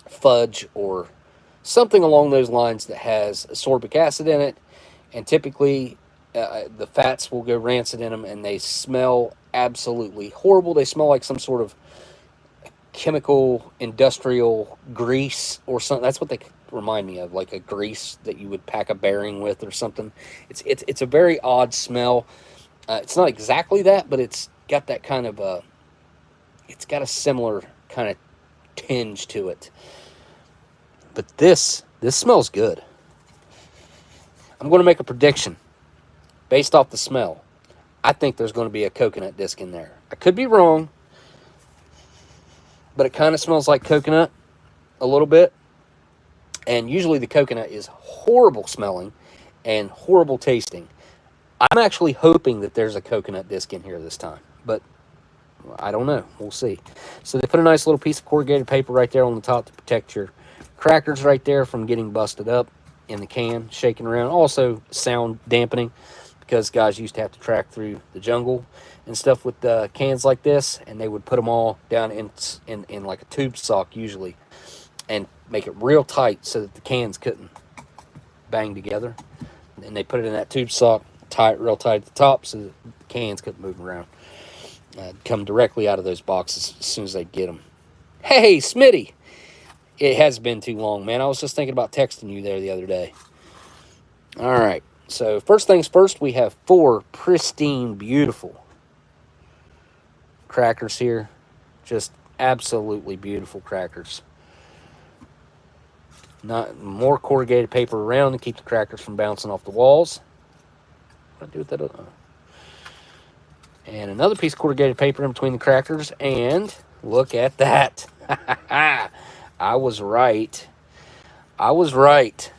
fudge or something along those lines that has ascorbic acid in it, and typically the fats will go rancid in them, and they smell absolutely horrible. They smell like some sort of chemical industrial grease or something. That's what they remind me of, like a grease that you would pack a bearing with or something. It's a very odd smell. It's not exactly that, but it's got that kind of it's got a similar kind of tinge to it. But this smells good. I'm going to make a prediction based off the smell. I think there's going to be a coconut disc in there. I could be wrong, but it kind of smells like coconut a little bit. And usually the coconut is horrible smelling and horrible tasting. I'm actually hoping that there's a coconut disc in here this time, but I don't know. We'll see. So they put a nice little piece of corrugated paper right there on the top to protect your crackers right there from getting busted up in the can, shaking around. Also sound dampening, because guys used to have to track through the jungle and stuff with cans like this, and they would put them all down in like a tube sock usually, and make it real tight so that the cans couldn't bang together. And they put it in that tube sock, tie it real tight at the top so that the cans couldn't move around. Come directly out of those boxes as soon as they get them. Hey, Smitty! It has been too long, man. I was just thinking about texting you there the other day. All right. So first things first, we have 4 pristine, beautiful crackers here. Just absolutely beautiful crackers. Not more corrugated paper around to keep the crackers from bouncing off the walls. What do I do with that? And another piece of corrugated paper in between the crackers. And look at that. I was right. I was right.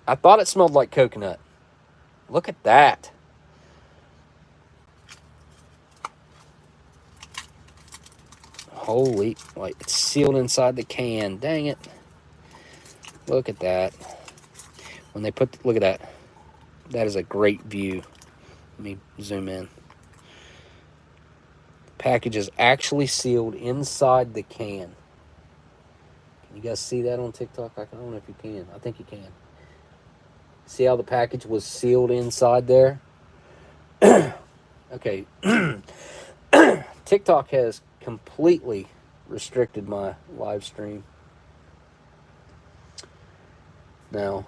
I thought it smelled like coconut. Look at that. Holy, like it's sealed inside the can. Dang it. Look at that. When they put, look at that. That is a great view. Let me zoom in. The package is actually sealed inside the can. Can you guys see that on TikTok? I don't know if you can. I think you can. See how the package was sealed inside there? Okay. TikTok has completely restricted my live stream. Now,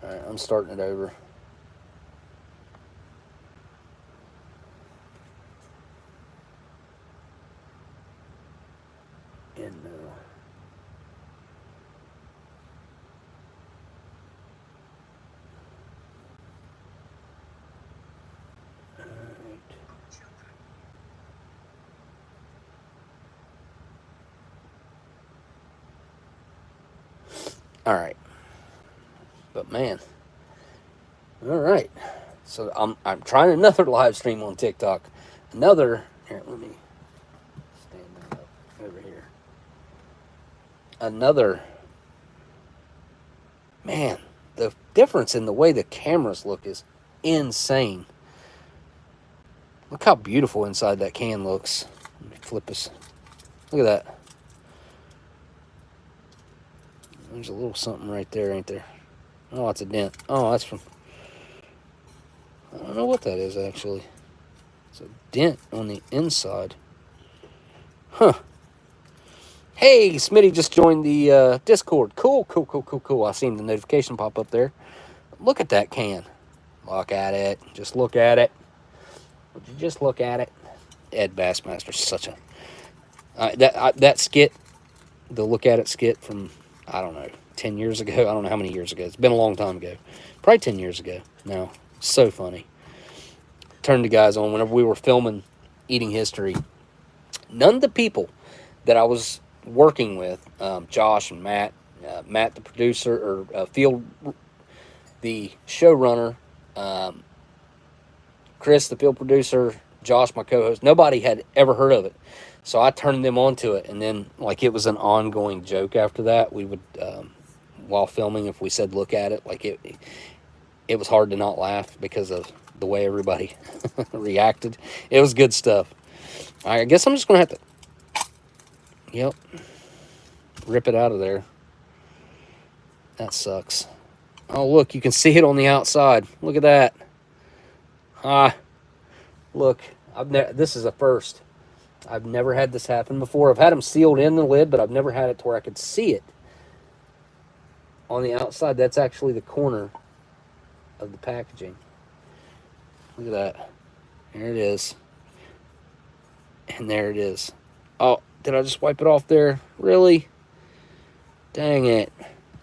all right, I'm starting it over. And all right. But man, all right. So I'm trying another live stream on TikTok. Another here. Let me stand that up over here. Another. Man, the difference in the way the cameras look is insane. Look how beautiful inside that can looks. Let me flip this. Look at that. There's a little something right there, ain't there? Oh, it's a dent. Oh, that's from... I don't know what that is, actually. It's a dent on the inside. Huh. Hey, Smitty just joined the Discord. Cool, cool, cool, cool, cool. I seen the notification pop up there. Look at that can. Look at it. Just look at it. Would you just look at it? Ed Bassmaster's such a... that skit, the Look At It skit from... I don't know, 10 years ago. I don't know how many years ago. It's been a long time ago. Probably 10 years ago now. So funny. Turned the guys on whenever we were filming Eating History. None of the people that I was working with, Josh and Matt, Matt the producer, or Field the showrunner, Chris the field producer, Josh my co-host, nobody had ever heard of it. So I turned them onto it, and then, like, it was an ongoing joke after that. We would, while filming, if we said look at it, like, it was hard to not laugh because of the way everybody reacted. It was good stuff. I guess I'm just going to have to, yep, rip it out of there. That sucks. Oh, look, you can see it on the outside. Look at that. Look, this is a first. I've never had this happen before. I've had them sealed in the lid, but I've never had it to where I could see it on the outside. That's actually the corner of the packaging. Look at that. There it is. And there it is. Oh, Did I just wipe it off there? Really? Dang it.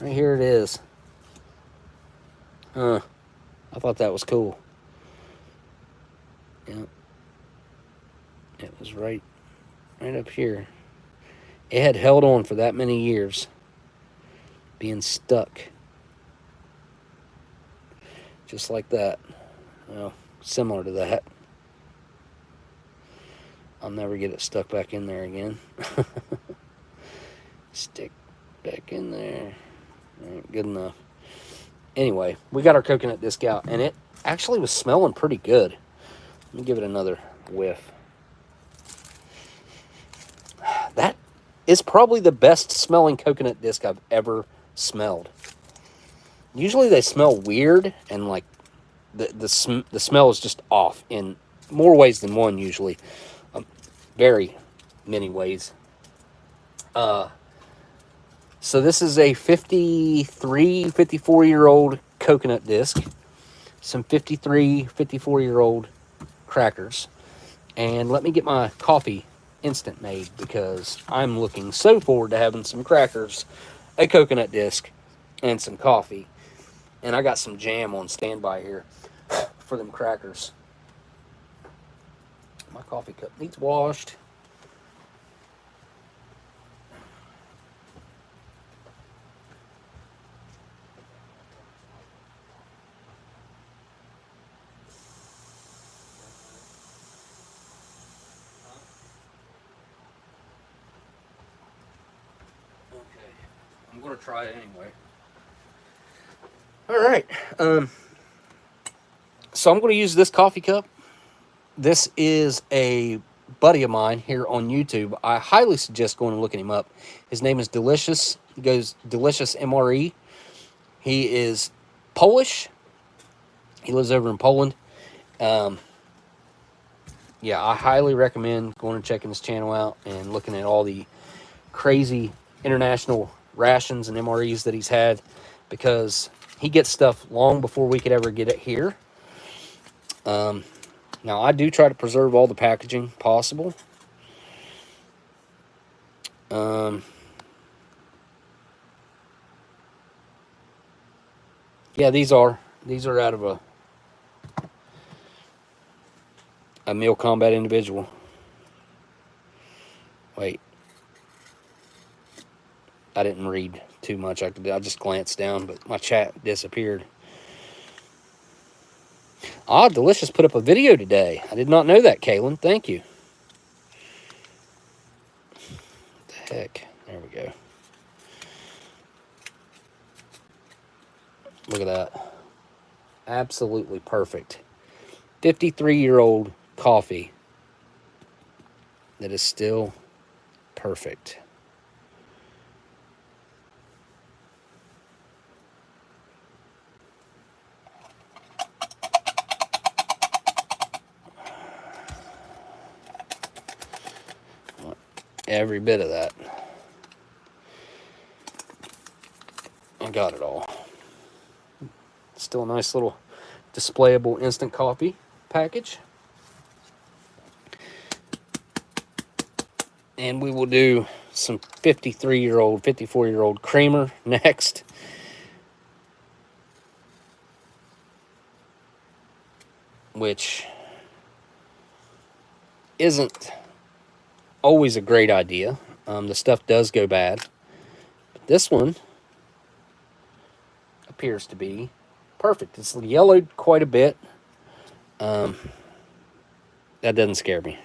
Right here it is. I thought that was cool. Yeah. It was right up here. It had held on for that many years, being stuck. Just like that. Well, similar to that. I'll never get it stuck back in there again. Stick back in there. Ain't good enough. Anyway, we got our coconut disc out, and it actually was smelling pretty good. Let me give it another whiff. That is probably the best smelling coconut disc I've ever smelled. Usually they smell weird, and like the smell is just off in more ways than one usually. Very many ways. So this is a 54-year-old coconut disc, some 54-year-old crackers, and let me get my coffee instant made because I'm looking so forward to having some crackers, a coconut disc, and some coffee. And I got some jam on standby here for them crackers. My coffee cup needs washed. I'm going to try it anyway. All right. So I'm going to use this coffee cup. This is a buddy of mine here on YouTube. I highly suggest going and looking him up. His name is Delicious. He goes Delicious MRE. He is Polish. He lives over in Poland. Yeah, I highly recommend going and checking his channel out and looking at all the crazy international rations and MREs that he's had, because he gets stuff long before we could ever get it here. Now, I do try to preserve all the packaging possible. Yeah, these are out of a Meal Combat individual. Wait. I didn't read too much. I just glanced down, but my chat disappeared. Delicious put up a video today. I did not know that, Kaylin. Thank you. What the heck? There we go. Look at that. Absolutely perfect. 53-year-old coffee that is still perfect. Every bit of that. I got it all. Still a nice little displayable instant coffee package. And we will do some 54-year-old creamer next. Which isn't always a great idea. The stuff does go bad. But this one appears to be perfect. It's yellowed quite a bit. That doesn't scare me.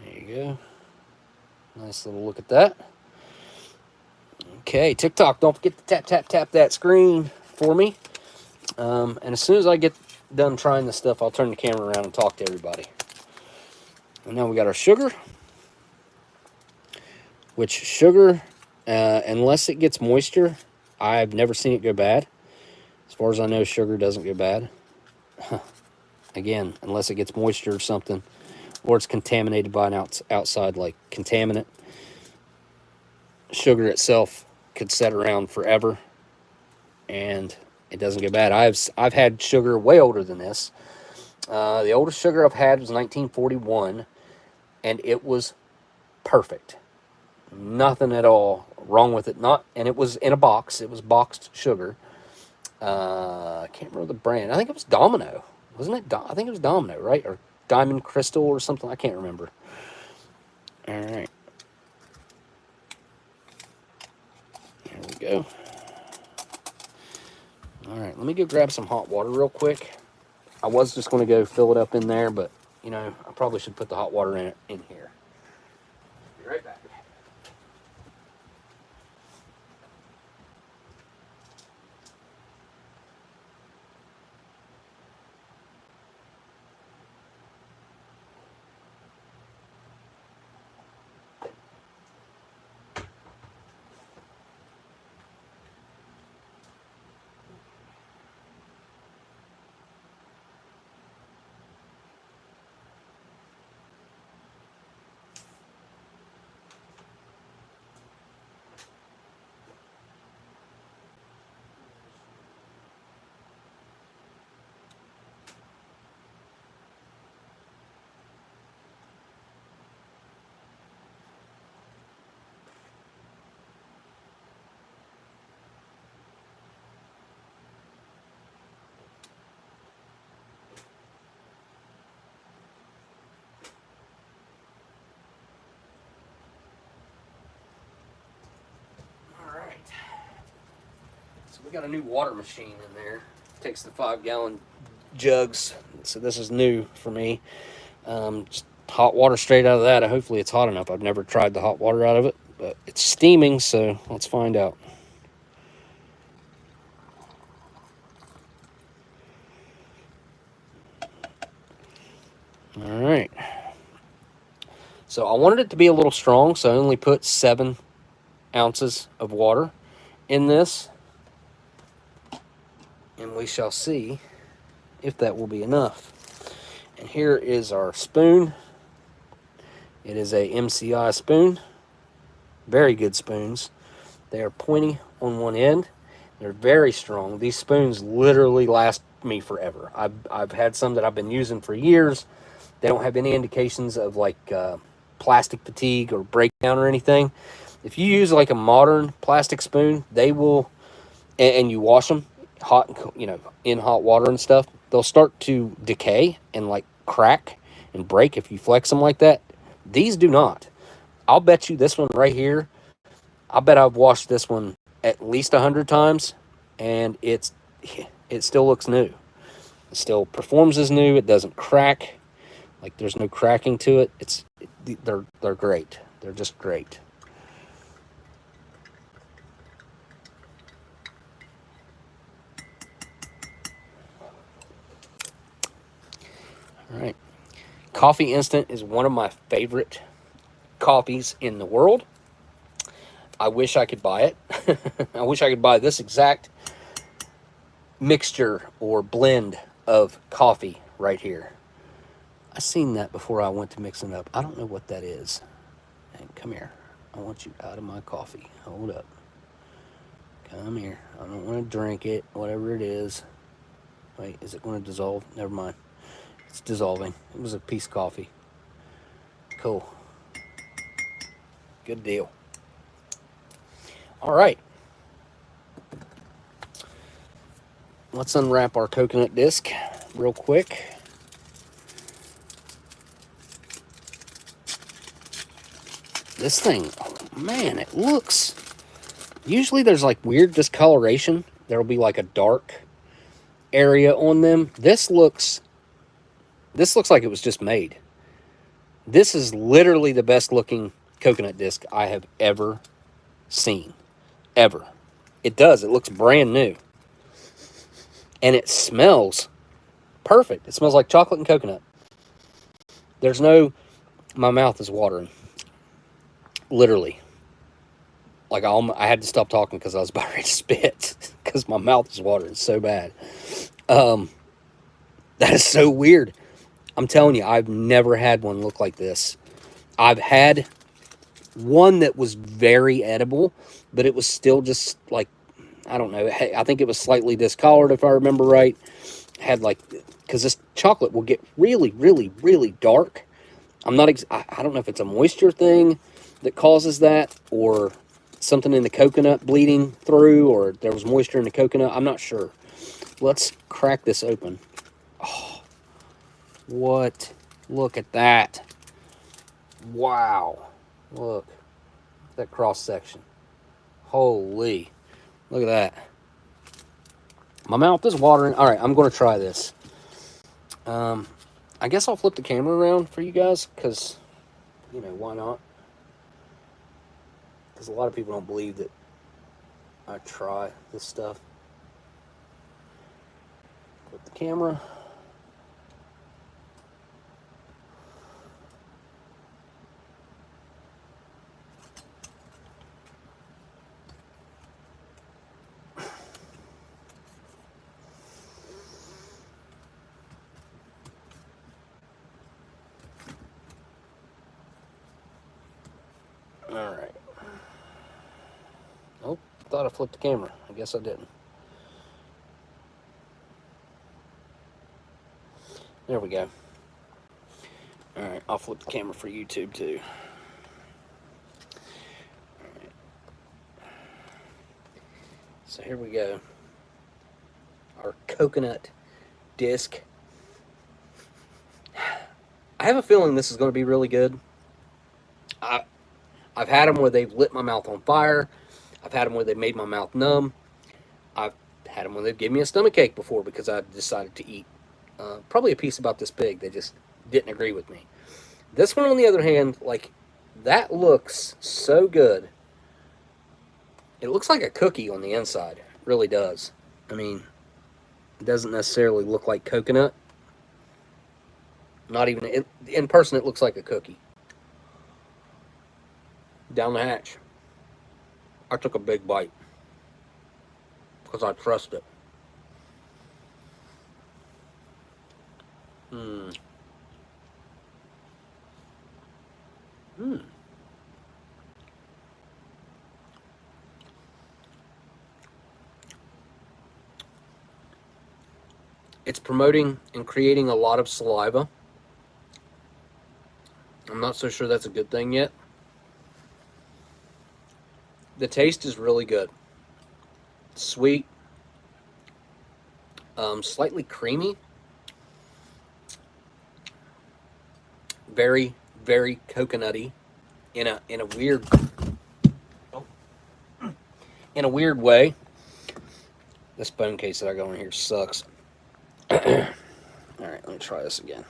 There you go. Nice little look at that. Okay, TikTok, don't forget to tap that screen for me. And as soon as I get done trying this stuff, I'll turn the camera around and talk to everybody. And now we got our sugar. Which sugar, unless it gets moisture, I've never seen it go bad. As far as I know, sugar doesn't go bad. Again, unless it gets moisture or something, or it's contaminated by an outside like contaminant. Sugar itself could sit around forever, and it doesn't go bad. I've had sugar way older than this, The oldest sugar I've had was 1941, and it was perfect. Nothing at all wrong with it. And it was in a box. It was boxed sugar. I can't remember the brand. I think it was Domino, wasn't it? I think it was Domino, right? Or Diamond Crystal or something. I can't remember. All right. Here we go. All right, let me go grab some hot water real quick. I was just going to go fill it up in there, but, you know, I probably should put the hot water in here. Be right back. So we got a new water machine in there. Takes the 5-gallon jugs. So this is new for me. Just hot water straight out of that. Hopefully it's hot enough. I've never tried the hot water out of it, but it's steaming, so let's find out. All right. So I wanted it to be a little strong, so I only put 7 ounces of water in this. And we shall see if that will be enough. And here is our spoon. It is a MCI spoon. Very good spoons. They are pointy on one end. They're very strong. These spoons literally last me forever. I've had some that I've been using for years. They don't have any indications of like plastic fatigue or breakdown or anything. If you use like a modern plastic spoon, they will, and you wash them hot, you know, in hot water and stuff, they'll start to decay and like crack and break if you flex them like that. These do not. I'll bet you this one right here, I bet I've washed this one at least 100 times, and it still looks new. It still performs as new. It doesn't crack. Like there's no cracking to it. They're great. They're just great. All right. Coffee Instant is one of my favorite coffees in the world. I wish I could buy it. I wish I could buy this exact mixture or blend of coffee right here. I seen that before I went to mixing up. I don't know what that is. Hey, come here. I want you out of my coffee. Hold up. Come here. I don't want to drink it, whatever it is. Wait, is it going to dissolve? Never mind. It's dissolving. It was a piece of coffee. Cool. Good deal. All right. Let's unwrap our coconut disc real quick. This thing, oh man, it looks... Usually there's like weird discoloration. There'll be like a dark area on them. This looks like it was just made. This is literally the best looking coconut disc I have ever seen. Ever. It does. It looks brand new. And it smells perfect. It smells like chocolate and coconut. There's no... My mouth is watering. Literally. Like I had to stop talking because I was about ready to spit. Because my mouth is watering so bad. That is so weird. I'm telling you, I've never had one look like this. I've had one that was very edible, but it was still just like, I don't know. I think it was slightly discolored if I remember right. had like, because this chocolate will get really, really, really dark. I'm not, I don't know if it's a moisture thing that causes that, or something in the coconut bleeding through, or there was moisture in the coconut. I'm not sure. Let's crack this open. Oh, what? Look at that. Wow. Look at that cross section. Holy. Look at that. My mouth is watering. All right, I'm going to try this. I guess I'll flip the camera around for you guys, because, you know, why not? Because a lot of people don't believe that I try this stuff. Flip the camera. All right. Oh, thought I flipped the camera. I guess I didn't. There we go. All right, I'll flip the camera for YouTube too. All right. So here we go. Our coconut disc. I have a feeling this is going to be really good. I've had them where they've lit my mouth on fire. I've had them where they've made my mouth numb. I've had them where they've given me a stomachache before because I decided to eat probably a piece about this big. They just didn't agree with me. This one, on the other hand, like, that looks so good. It looks like a cookie on the inside. It really does. I mean, it doesn't necessarily look like coconut. Not even in person, it looks like a cookie. Down the hatch. I took a big bite because I trust it. Mmm. Mmm. It's promoting and creating a lot of saliva. I'm not so sure that's a good thing yet. The taste is really good. Sweet. Slightly creamy. Very, very coconutty in a weird way. This phone case that I got in here sucks. All right, let me try this again.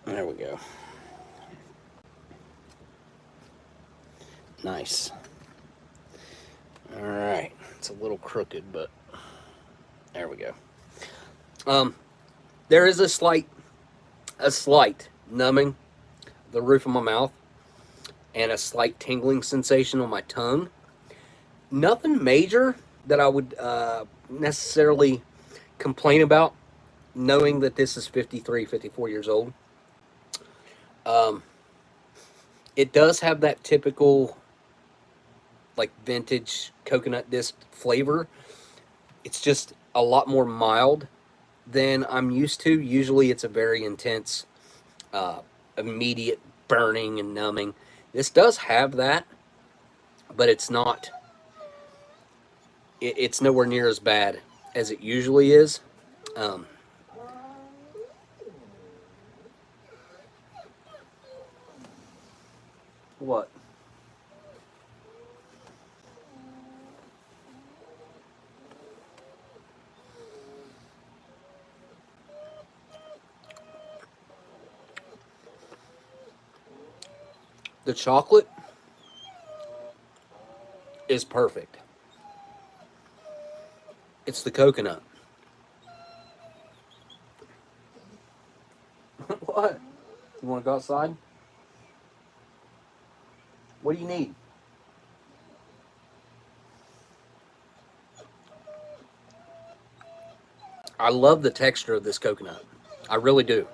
There we go. Nice. All right. It's a little crooked, but there we go. There is a slight numbing the roof of my mouth and a slight tingling sensation on my tongue. Nothing major that I would necessarily complain about, knowing that this is 53, 54 years old. It does have that typical, like, vintage coconut disc flavor. It's just a lot more mild than I'm used to. Usually it's a very intense, immediate burning and numbing. This does have that, but it's not, it's nowhere near as bad as it usually is. What? The chocolate is perfect. It's the coconut. What? You want to go outside? What do you need? I love the texture of this coconut. I really do.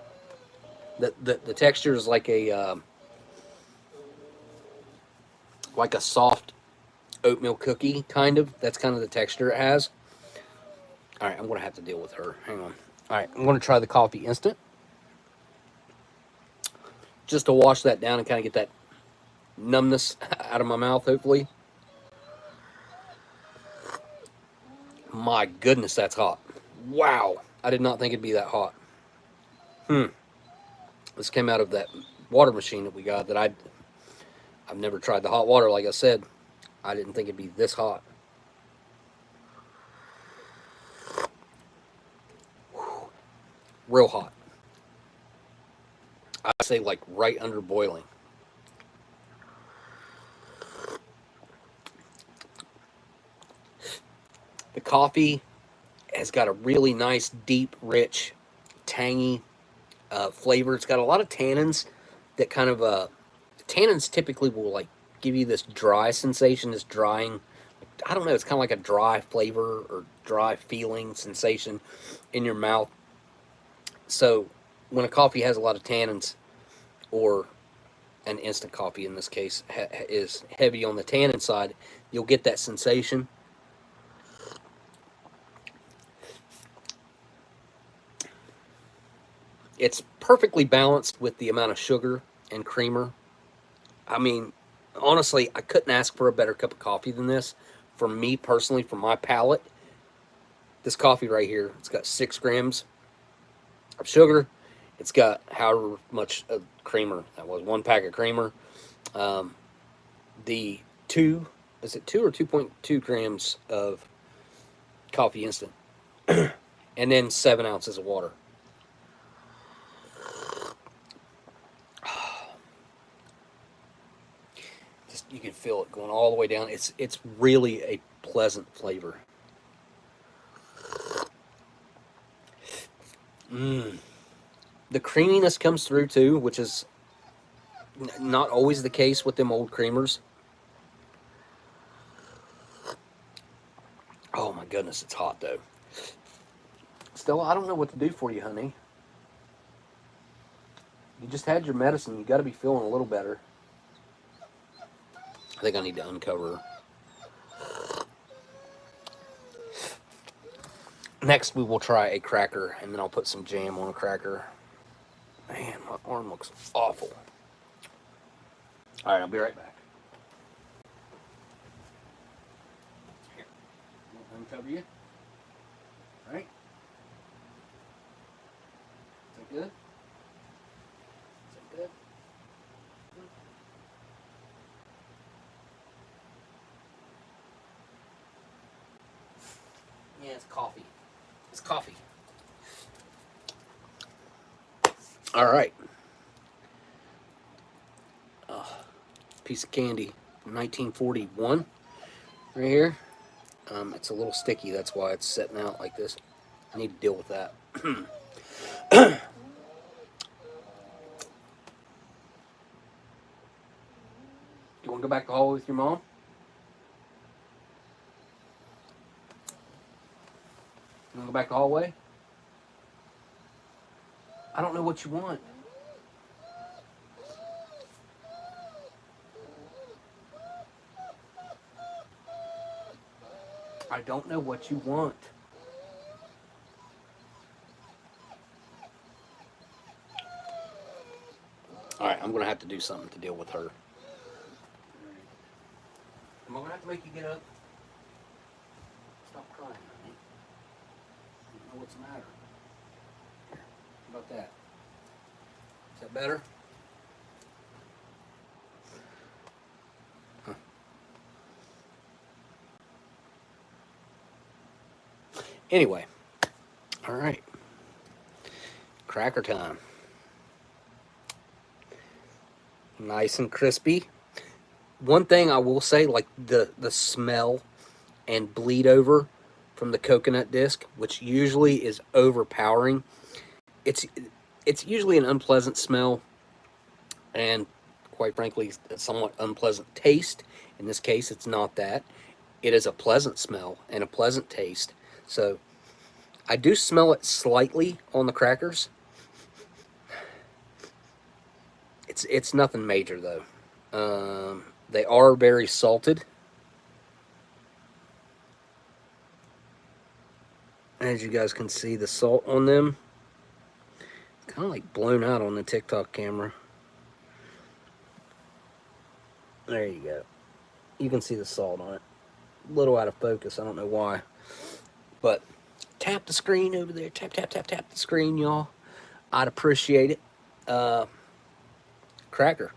The texture is like a soft oatmeal cookie, kind of. That's kind of the texture it has. All right, I'm going to have to deal with her. Hang on. All right, I'm going to try the coffee instant. Just to wash that down and kind of get that numbness out of my mouth, hopefully. My goodness, that's hot. Wow. I did not think it'd be that hot. This came out of that water machine that we got that I've never tried the hot water, like I said. I didn't think it'd be this hot. Whew. Real hot. I'd say like right under boiling. The coffee has got a really nice, deep, rich, tangy flavor. It's got a lot of tannins that kind of tannins typically will like give you this dry sensation, this drying. I don't know. It's kind of like a dry flavor or dry feeling sensation in your mouth. So when a coffee has a lot of tannins, or an instant coffee in this case is heavy on the tannin side, you'll get that sensation. It's perfectly balanced with the amount of sugar and creamer. I mean, honestly, I couldn't ask for a better cup of coffee than this. For me personally, for my palate, this coffee right here, it's got 6 grams of sugar. It's got however much creamer that was, 1 pack of creamer. The 2, is it 2 or 2.2 grams of coffee instant, and then 7 ounces of water. Just you can feel it going all the way down. It's really a pleasant flavor. The creaminess comes through too, which is not always the case with them old creamers. Oh my goodness, it's hot though. Stella, I don't know what to do for you, honey. You just had your medicine. You got to be feeling a little better. I think I need to uncover her. Next, we will try a cracker, and then I'll put some jam on a cracker. Man, my arm looks awful. All right, I'll be right back. Here, I'll uncover you. All right. Is that good? Is that good? Yeah, it's coffee. It's coffee. All right. Piece of candy from 1941 right here. It's a little sticky. That's why it's setting out like this. I need to deal with that. You want to go back to the hallway with your mom? You want to go back to the hallway? I don't know what you want. I don't know what you want. Alright, I'm going to have to do something to deal with her. Am I going to have to make you get up? Stop crying, honey. I don't know what's the matter. Here, how about that? Is that better? Huh. Anyway, all right. Cracker time. Nice and crispy. One thing I will say, like the smell and bleed over from the coconut disc, which usually is overpowering. It's usually an unpleasant smell, and quite frankly, a somewhat unpleasant taste. In this case, it's not that. It is a pleasant smell and a pleasant taste. So I do smell it slightly on the crackers. It's nothing major though. They are very salted. As you guys can see, the salt on them, kind of like blown out on the TikTok camera. There you go. You can see the salt on it. A little out of focus, I don't know why. But tap the screen over there. Tap, tap, tap, tap the screen, y'all. I'd appreciate it. Cracker.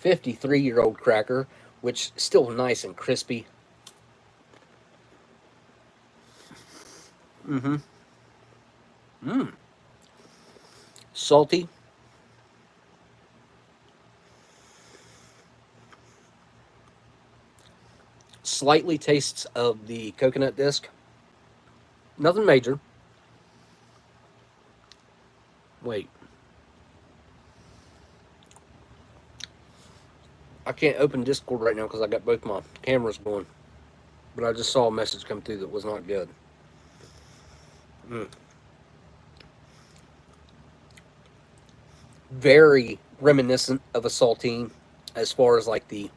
53-year-old cracker, which is still nice and crispy. Salty. Slightly tastes of the coconut disc. Nothing major. Wait. I can't open Discord right now because I got both my cameras going. But I just saw a message come through that was not good. Very reminiscent of a saltine as far as like the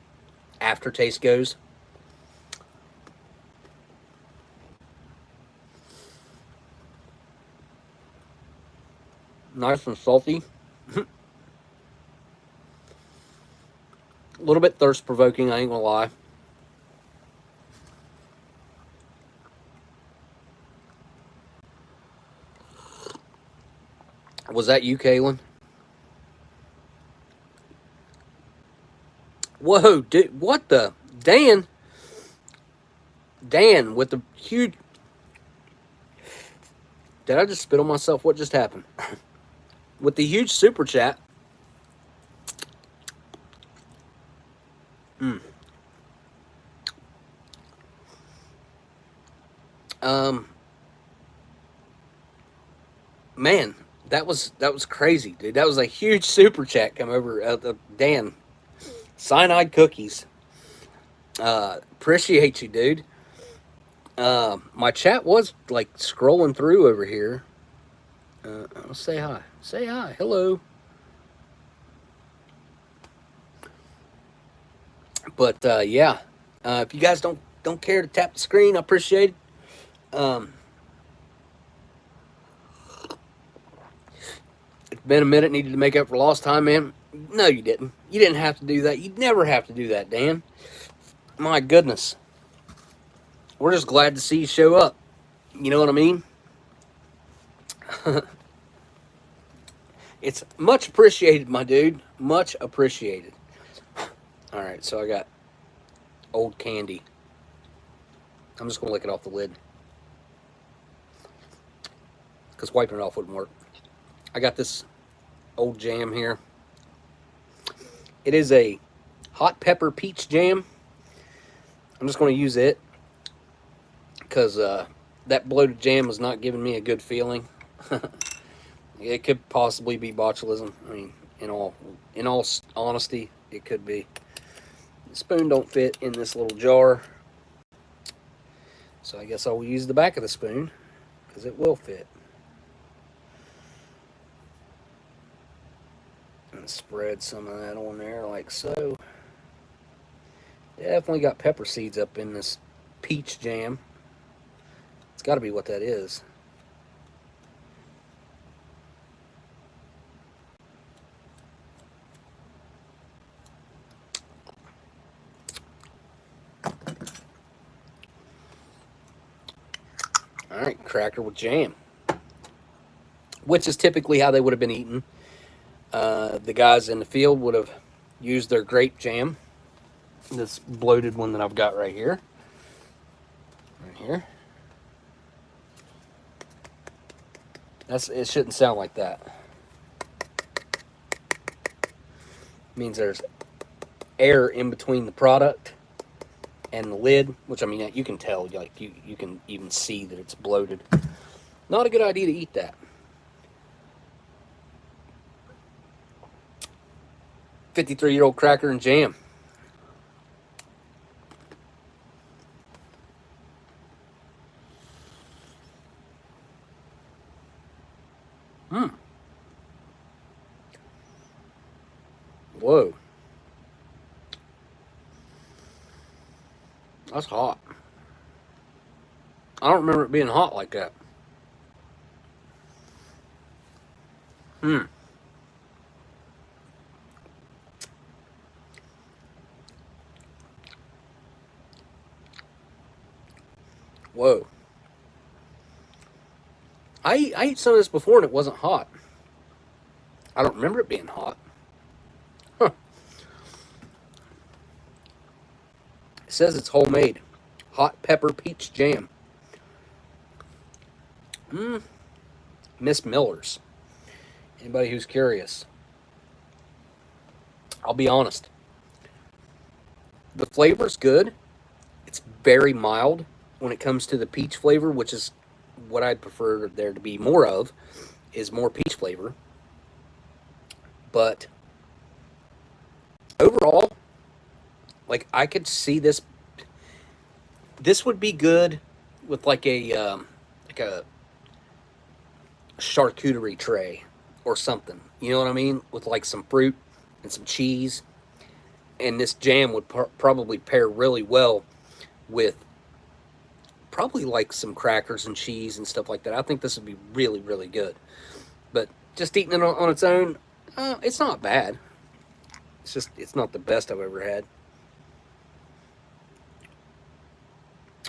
aftertaste goes. Nice and salty. A little bit thirst provoking, I ain't gonna lie. Was that you, Kaylin? Whoa, dude, what the? Dan with the huge... Did I just spit on myself? What just happened? With the huge super chat. Man, that was crazy, dude. That was a huge super chat come over. Dan, cyanide cookies. Appreciate you, dude. My chat was like scrolling through over here. I'll say hi. Say hi. Hello. But yeah, if you guys don't care to tap the screen, I appreciate it. It's been a minute. Needed to make up for lost time, man. No, you didn't. You didn't have to do that. You'd never have to do that, Dan. My goodness. We're just glad to see you show up. You know what I mean? It's much appreciated, my dude. Much appreciated. Alright, so I got old candy. I'm just going to lick it off the lid. Because wiping it off wouldn't work. I got this old jam here. It is a hot pepper peach jam. I'm just going to use it. Because that bloated jam was not giving me a good feeling. It could possibly be botulism. I mean, in all honesty, it could be. The spoon don't fit in this little jar. So I guess I'll use the back of the spoon, because it will fit. And spread some of that on there like so. Definitely got pepper seeds up in this peach jam. It's got to be what that is. Alright, cracker with jam. Which is typically how they would have been eaten. The guys in the field would have used their grape jam. This bloated one that I've got right here. Right here. It shouldn't sound like that. It means there's air in between the product and the lid, which I mean you can tell, like you can even see that it's bloated. Not a good idea to eat that. 53-year-old cracker and jam. Whoa. That's hot. I don't remember it being hot like that. Whoa. I ate some of this before and it wasn't hot. I don't remember it being hot. Huh. It says it's homemade. Hot pepper peach jam. Miss Miller's. Anybody who's curious. I'll be honest. The flavor's good. It's very mild when it comes to the peach flavor, which is what I'd prefer there to be more of, is more peach flavor. But overall, like, I could see this. This would be good with like a charcuterie tray or something. You know what I mean? With like some fruit and some cheese. And this jam would probably pair really well with probably like some crackers and cheese and stuff like that. I think this would be really, really good. But just eating it on its own, it's not bad. It's just, it's not the best I've ever had.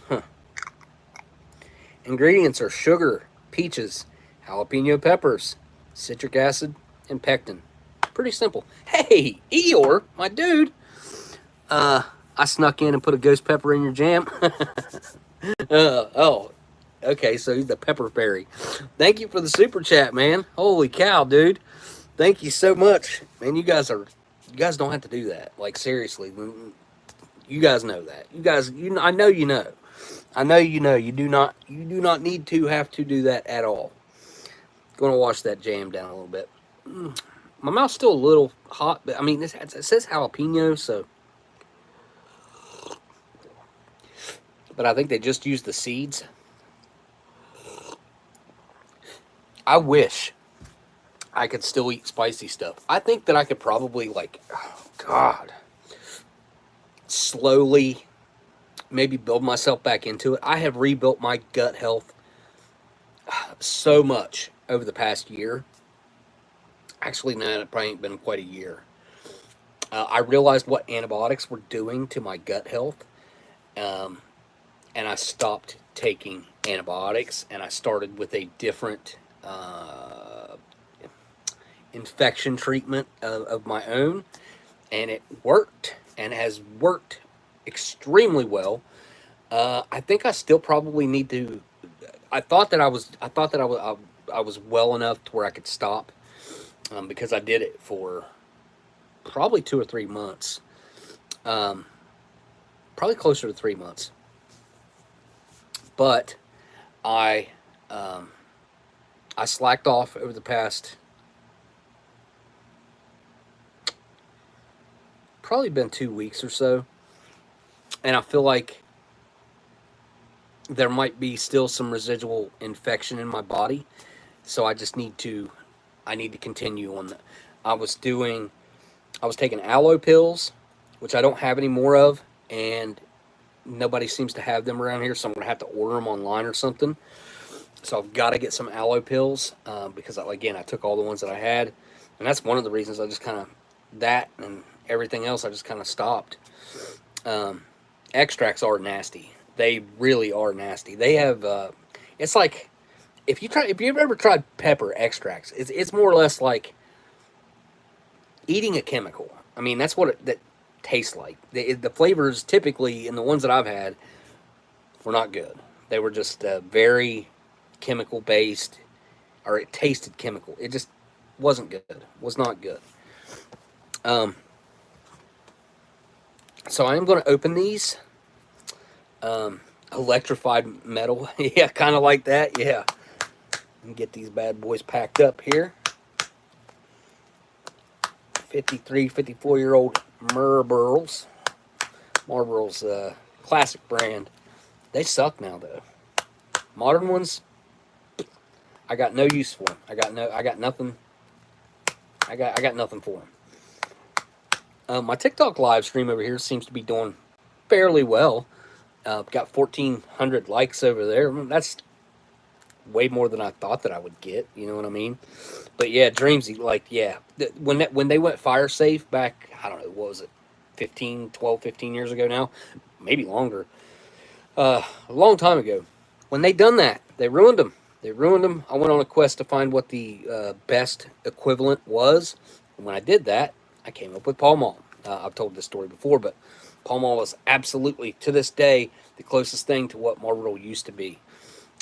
Huh. Ingredients are sugar, peaches, jalapeno peppers, citric acid, and pectin. Pretty simple. Hey, Eeyore, my dude. I snuck in and put a ghost pepper in your jam. Oh, okay, so he's the pepper fairy. Thank you for the super chat, man. Holy cow, dude. Thank you so much. Man, you guys don't have to do that. Like, seriously. You guys know that. I know you know. I know you know. You do not need to have to do that at all. Gonna wash that jam down a little bit. My mouth's still a little hot, but I mean, it says jalapeno, so. But I think they just used the seeds. I wish I could still eat spicy stuff. I think that I could probably, like, oh God, slowly maybe build myself back into it. I have rebuilt my gut health so much over the past year. Actually, no, it probably ain't been quite a year. I realized what antibiotics were doing to my gut health. And I stopped taking antibiotics, and I started with a different infection treatment of my own, and it worked, and has worked extremely well. I think I still probably need to. I thought that I was well enough to where I could stop, because I did it for probably 2 or 3 months, probably closer to 3 months. But I slacked off over the past, probably been 2 weeks or so, and I feel like there might be still some residual infection in my body, so I need to continue on that. I was taking aloe pills, which I don't have any more of, and nobody seems to have them around here, so I'm going to have to order them online or something. So I've got to get some aloe pills, because, again, I took all the ones that I had, and that's one of the reasons I just kind of, that and everything else, I just kind of stopped. Extracts are nasty. They really are nasty. They have, it's like, if you've ever tried pepper extracts, it's more or less like eating a chemical. I mean, that's what that tastes like. The flavors typically, in the ones that I've had, were not good. They were just very chemical based, or it tasted chemical. It just wasn't good. Was not good. So I am going to open these. Electrified metal. Yeah, kind of like that. Yeah. And get these bad boys packed up here. 53, 54-year-old Marlboros. Marlboro's classic brand. They suck now, though. Modern ones, I got no use for them. I got nothing. I got nothing for them. My TikTok live stream over here seems to be doing fairly well. Got 1,400 likes over there. That's way more than I thought that I would get. You know what I mean? But yeah, Dreamsy, like, yeah. When they went fire safe back, I don't know, what was it? 15 years ago now? Maybe longer. A long time ago. When they done that, they ruined them. They ruined them. I went on a quest to find what the best equivalent was. And when I did that, I came up with Pall Mall. I've told this story before, but Pall Mall is absolutely, to this day, the closest thing to what Marlboro used to be.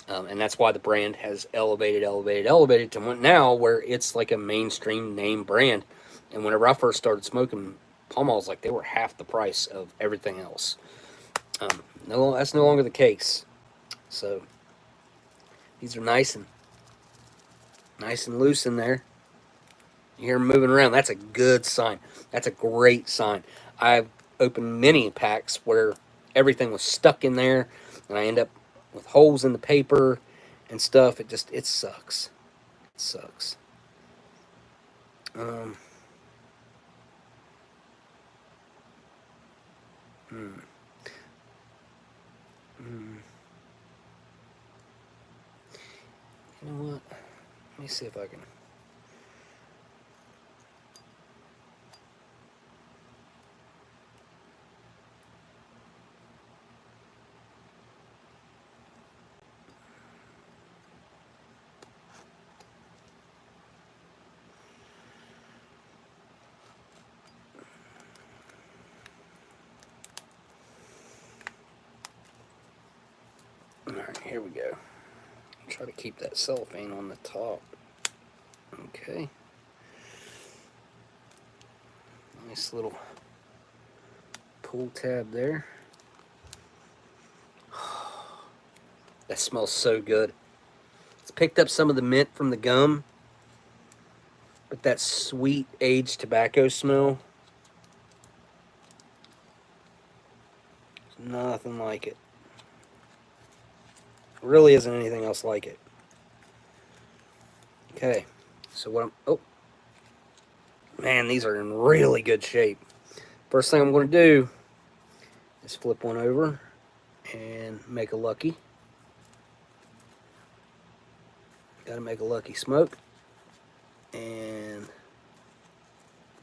And that's why the brand has elevated to now where it's like a mainstream name brand. And whenever I first started smoking, Pall Malls, like, they were half the price of everything else. No, that's no longer the case. So these are nice and loose in there. You hear them moving around. That's a good sign. That's a great sign. I've opened many packs where everything was stuck in there, and I end up with holes in the paper and stuff. It sucks. It sucks. Hmm. You know what? Let me see if I can. Alright, here we go. Try to keep that cellophane on the top. Okay. Nice little pull tab there. That smells so good. It's picked up some of the mint from the gum, but that sweet aged tobacco smell, there's nothing like it. Really isn't anything else like it. Okay, so what oh, man, these are in really good shape. First thing I'm going to do is flip one over and make a lucky. Got to make a lucky smoke. And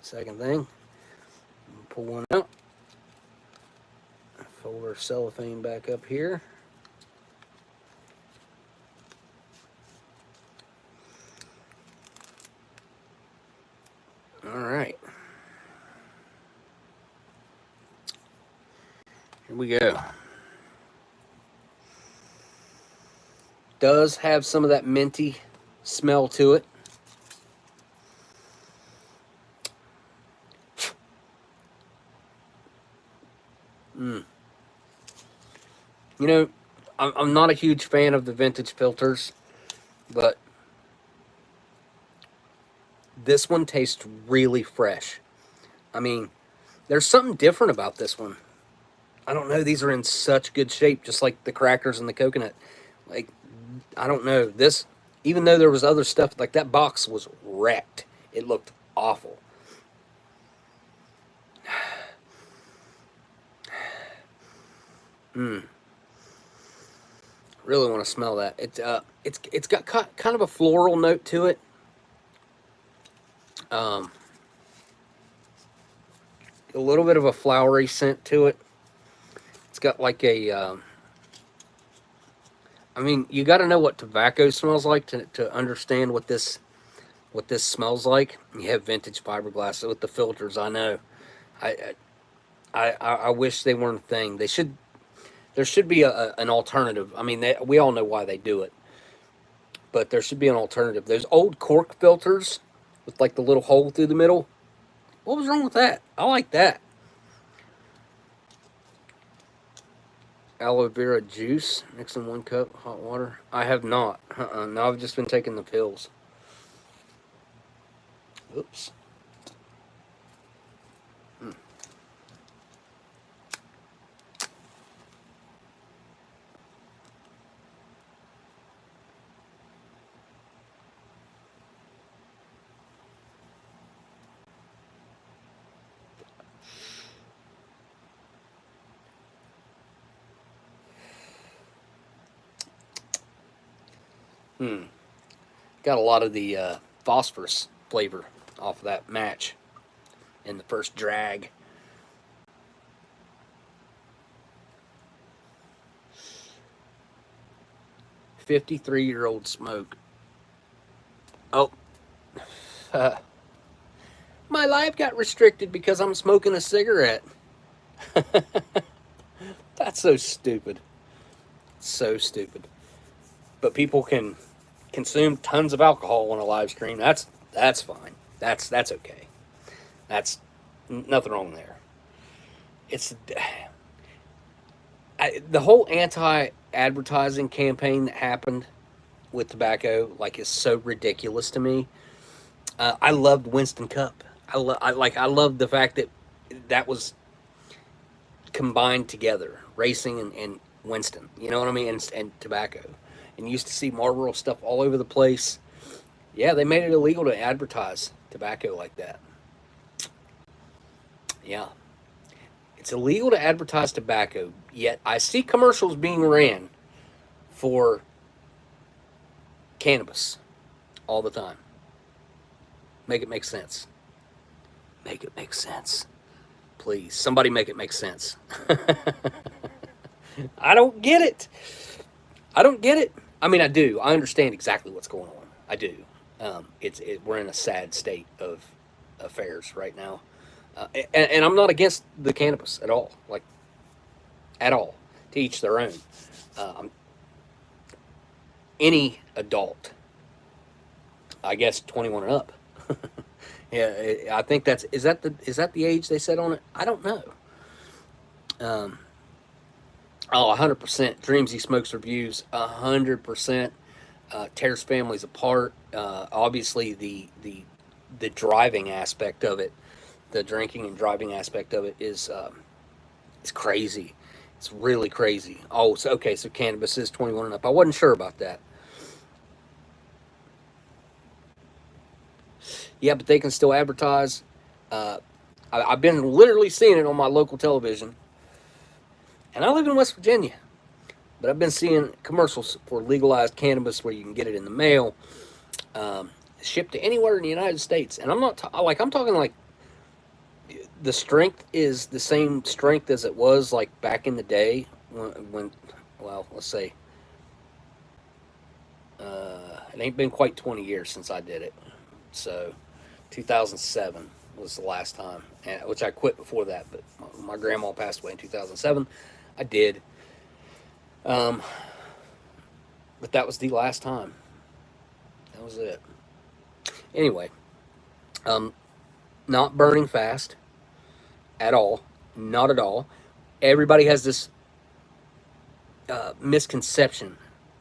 second thing, pull one out. Fold our cellophane back up here. All right. Here we go. Does have some of that minty smell to it. You know, I'm not a huge fan of the vintage filters, but this one tastes really fresh. I mean, there's something different about this one. I don't know. These are in such good shape, just like the crackers and the coconut. Like, I don't know. This, even though there was other stuff, like that box was wrecked. It looked awful. Really want to smell that. It's got kind of a floral note to it. A little bit of a flowery scent to it. It's got like a. I mean, you got to know what tobacco smells like to understand what this smells like. You have vintage fiberglass with the filters. I know. I wish they weren't a thing. They should. There should be an alternative. I mean, we all know why they do it, but there should be an alternative. Those old cork filters with like the little hole through the middle. What was wrong with that? I like that. Aloe vera juice, mix in 1 cup hot water. I have not. No, I've just been taking the pills. Oops. Got a lot of the phosphorus flavor off of that match in the first drag. "53-year-old smoke." Oh, my life got restricted because I'm smoking a cigarette. That's so stupid. So stupid. But people can consume tons of alcohol on a live stream. That's fine. That's okay. That's nothing wrong there. It's the whole anti-advertising campaign that happened with tobacco, like, is so ridiculous to me. I loved Winston Cup. I love the fact that that was combined together, racing and Winston. You know what I mean? And tobacco. And you used to see Marlboro stuff all over the place. Yeah, they made it illegal to advertise tobacco like that. Yeah. It's illegal to advertise tobacco, yet I see commercials being ran for cannabis all the time. Make it make sense. Make it make sense. Please, somebody make it make sense. I don't get it. I don't get it. I mean, I do. I understand exactly what's going on. I do. We're in a sad state of affairs right now. And I'm not against the cannabis at all. Like, at all. To each their own. Any adult, I guess 21 and up. Yeah, I think is that the age they set on it? I don't know. 100%. Dreamsy Smokes reviews. 100%. Tears families apart. Obviously, the driving aspect of it, the drinking and driving aspect of it is crazy. It's really crazy. Oh, so okay. So cannabis is 21 and up. I wasn't sure about that. Yeah, but they can still advertise. I've been literally seeing it on my local television. And I live in West Virginia. But I've been seeing commercials for legalized cannabis where you can get it in the mail, shipped to anywhere in the United States. And I'm not I'm talking like the strength is the same strength as it was like back in the day when well, let's say it ain't been quite 20 years since I did it. So 2007 was the last time, which I quit before that, but my grandma passed away in 2007. I did. But that was the last time. That was it. Anyway, not burning fast at all. Not at all. Everybody has this misconception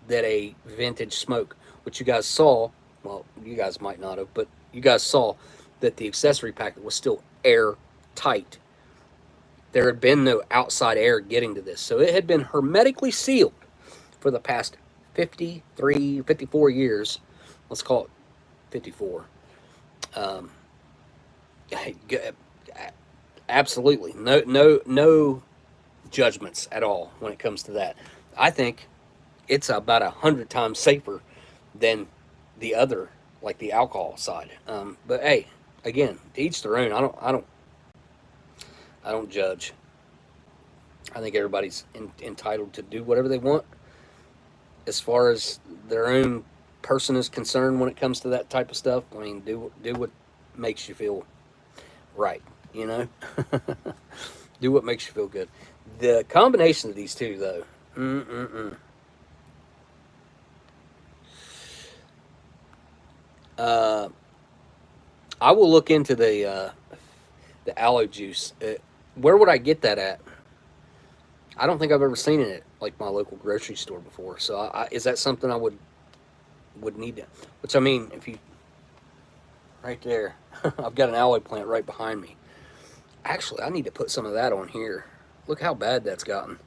that a vintage smoke, which you guys saw, well, you guys might not have, but you guys saw that the accessory packet was still airtight. There had been no outside air getting to this. So it had been hermetically sealed for the past 54 years. Let's call it 54. Absolutely. No judgments at all when it comes to that. I think it's about 100 times safer than the other, like the alcohol side. But hey, again, to each their own. I don't judge. I think everybody's entitled to do whatever they want as far as their own person is concerned when it comes to that type of stuff. I mean, do what makes you feel right, you know? Do what makes you feel good. The combination of these two, though, I will look into the aloe juice. Where would I get that at? I don't think I've ever seen it at like my local grocery store before. So is that something I would need to? Which, I mean, if you right there, I've got an aloe plant right behind me. Actually, I need to put some of that on here. Look how bad that's gotten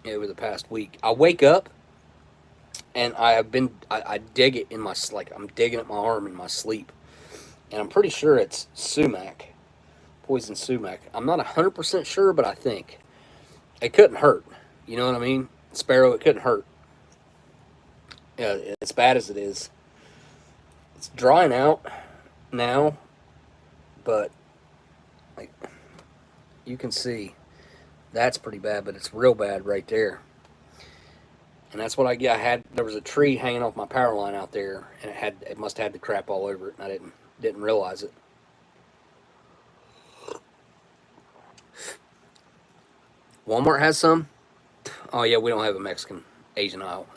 over the past week. I wake up and I dig it in my, like, I'm digging at my arm in my sleep. And I'm pretty sure it's sumac, poison sumac. I'm not 100% sure, but I think. It couldn't hurt. You know what I mean? Sparrow, it couldn't hurt. as bad as it is. It's drying out now, but like you can see, that's pretty bad, but it's real bad right there. And that's what I get. There was a tree hanging off my power line out there, and it must have had the crap all over it, and I didn't realize it. Walmart has some. Oh yeah, we don't have a Mexican Asian aisle.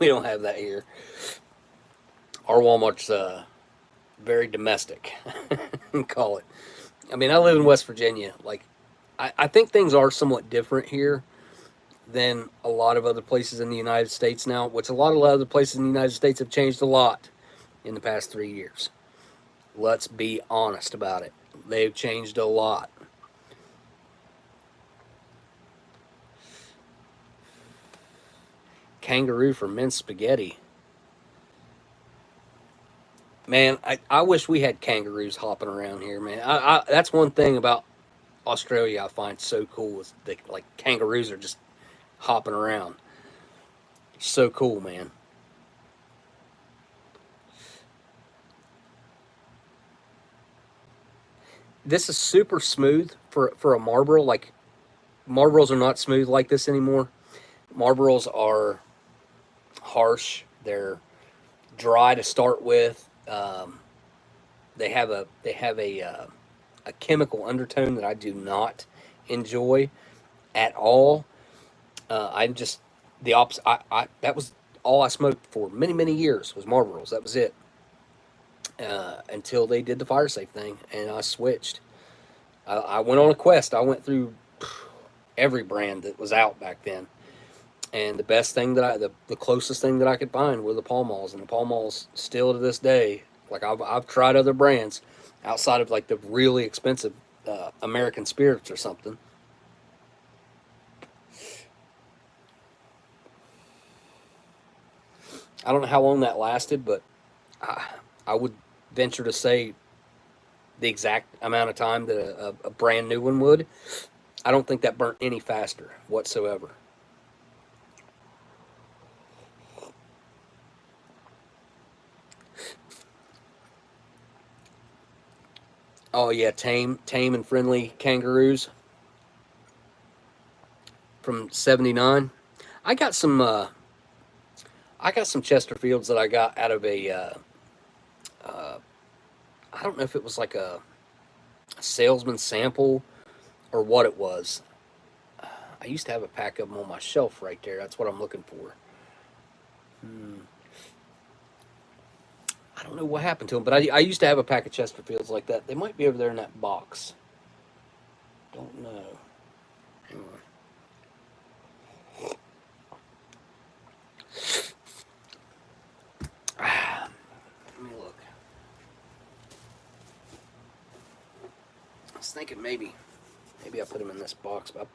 We don't have that here. Our Walmart's very domestic. Call it. I mean, I live in West Virginia. Like, I think things are somewhat different here than a lot of other places in the United States now, which a lot of other places in the United States have changed a lot in the past 3 years. Let's be honest about it. They've changed a lot. Kangaroo for minced spaghetti. Man, I wish we had kangaroos hopping around here, man. That's one thing about Australia I find so cool is like kangaroos are just hopping around. So cool, man. This is super smooth for a Marlboro. Like, Marlboros are not smooth like this anymore. Marlboros are harsh. They're dry to start with. They have a chemical undertone that I do not enjoy at all. I'm just the opposite. That was all I smoked for many years was Marlboros. That was it. Until they did the fire safe thing, and I switched. I went on a quest. I went through every brand that was out back then, and the best thing the closest thing that I could find were the Pall Malls, and the Pall Malls still to this day. Like, I've tried other brands outside of like the really expensive American Spirits or something. I don't know how long that lasted, but I would venture to say the exact amount of time that a brand new one would. I don't think that burnt any faster whatsoever. Oh yeah, tame and friendly kangaroos from '79. I got some. I got some Chesterfields that I got out of a. I don't know if it was like a salesman sample or what it was. I used to have a pack of them on my shelf right there. That's what I'm looking for. I don't know what happened to them, but I used to have a pack of Chesterfields like that. They might be over there in that box. Don't know. Hang on. Let me look. I was thinking maybe I put them in this box, but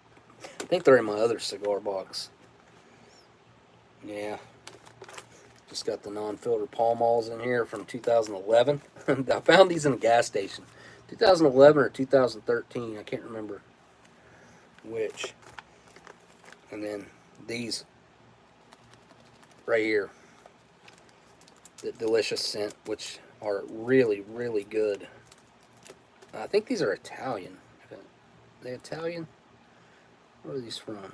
I think they're in my other cigar box. Yeah. Just got the non-filter Pall Malls in here from 2011. I found these in a gas station. 2011 or 2013, I can't remember which. And then these right here, the delicious scent, which are really good. I think these are Italian. Are they Italian? Where are these from?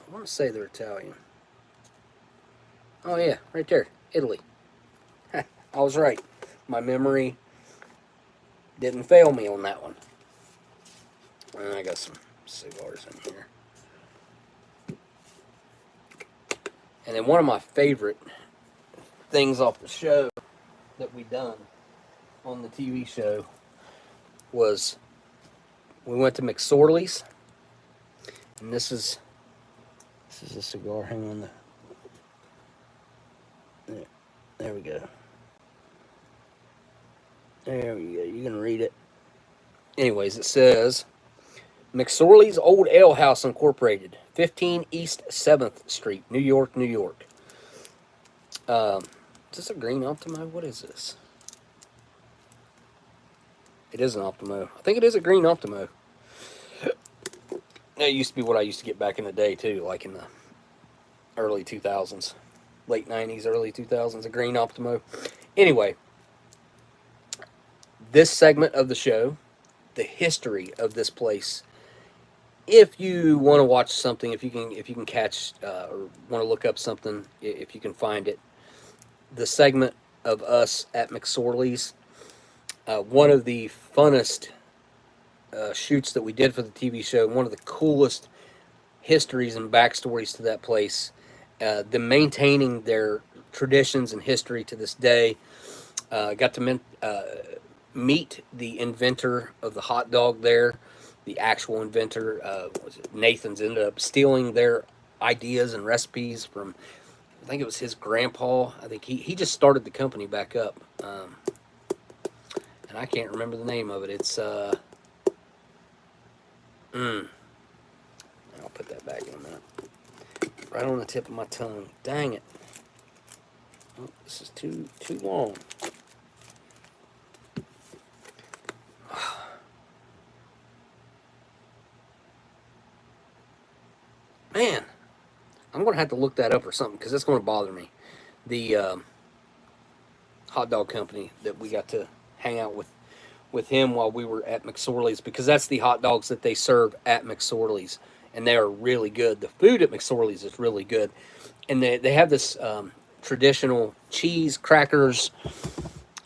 I want to say they're Italian. Oh yeah, right there, Italy. I was right. My memory didn't fail me on that one. I got some cigars in here. And then one of my favorite things off the show that we done on the TV show was we went to McSorley's, and this is a cigar. Hang on, there we go. There we go. You can read it. Anyways, it says McSorley's Old Ale House Incorporated, 15 East 7th Street, New York, New York. Is this a green Optimo? What is this? It is an Optimo. I think it is a green Optimo. That used to be what I used to get back in the day too, like in the early 2000s, late 90s, early 2000s, a green Optimo. Anyway, this segment of the show, the history of this place. If you want to watch something, if you can catch or want to look up something, if you can find it, the segment of us at McSorley's, one of the funnest shoots that we did for the TV show, one of the coolest histories and backstories to that place, them maintaining their traditions and history to this day. Got to meet the inventor of the hot dog there, the actual inventor. Was it Nathan's ended up stealing their ideas and recipes from, I think it was his grandpa. I think he just started the company back up. And I can't remember the name of it. It's, I'll put that back in a minute. Right on the tip of my tongue. Dang it. Oh, this is too long. Man, I'm going to have to look that up or something because that's going to bother me. The hot dog company that we got to hang out with him while we were at McSorley's, because that's the hot dogs that they serve at McSorley's, and they are really good. The food at McSorley's is really good, and they have this traditional cheese, crackers,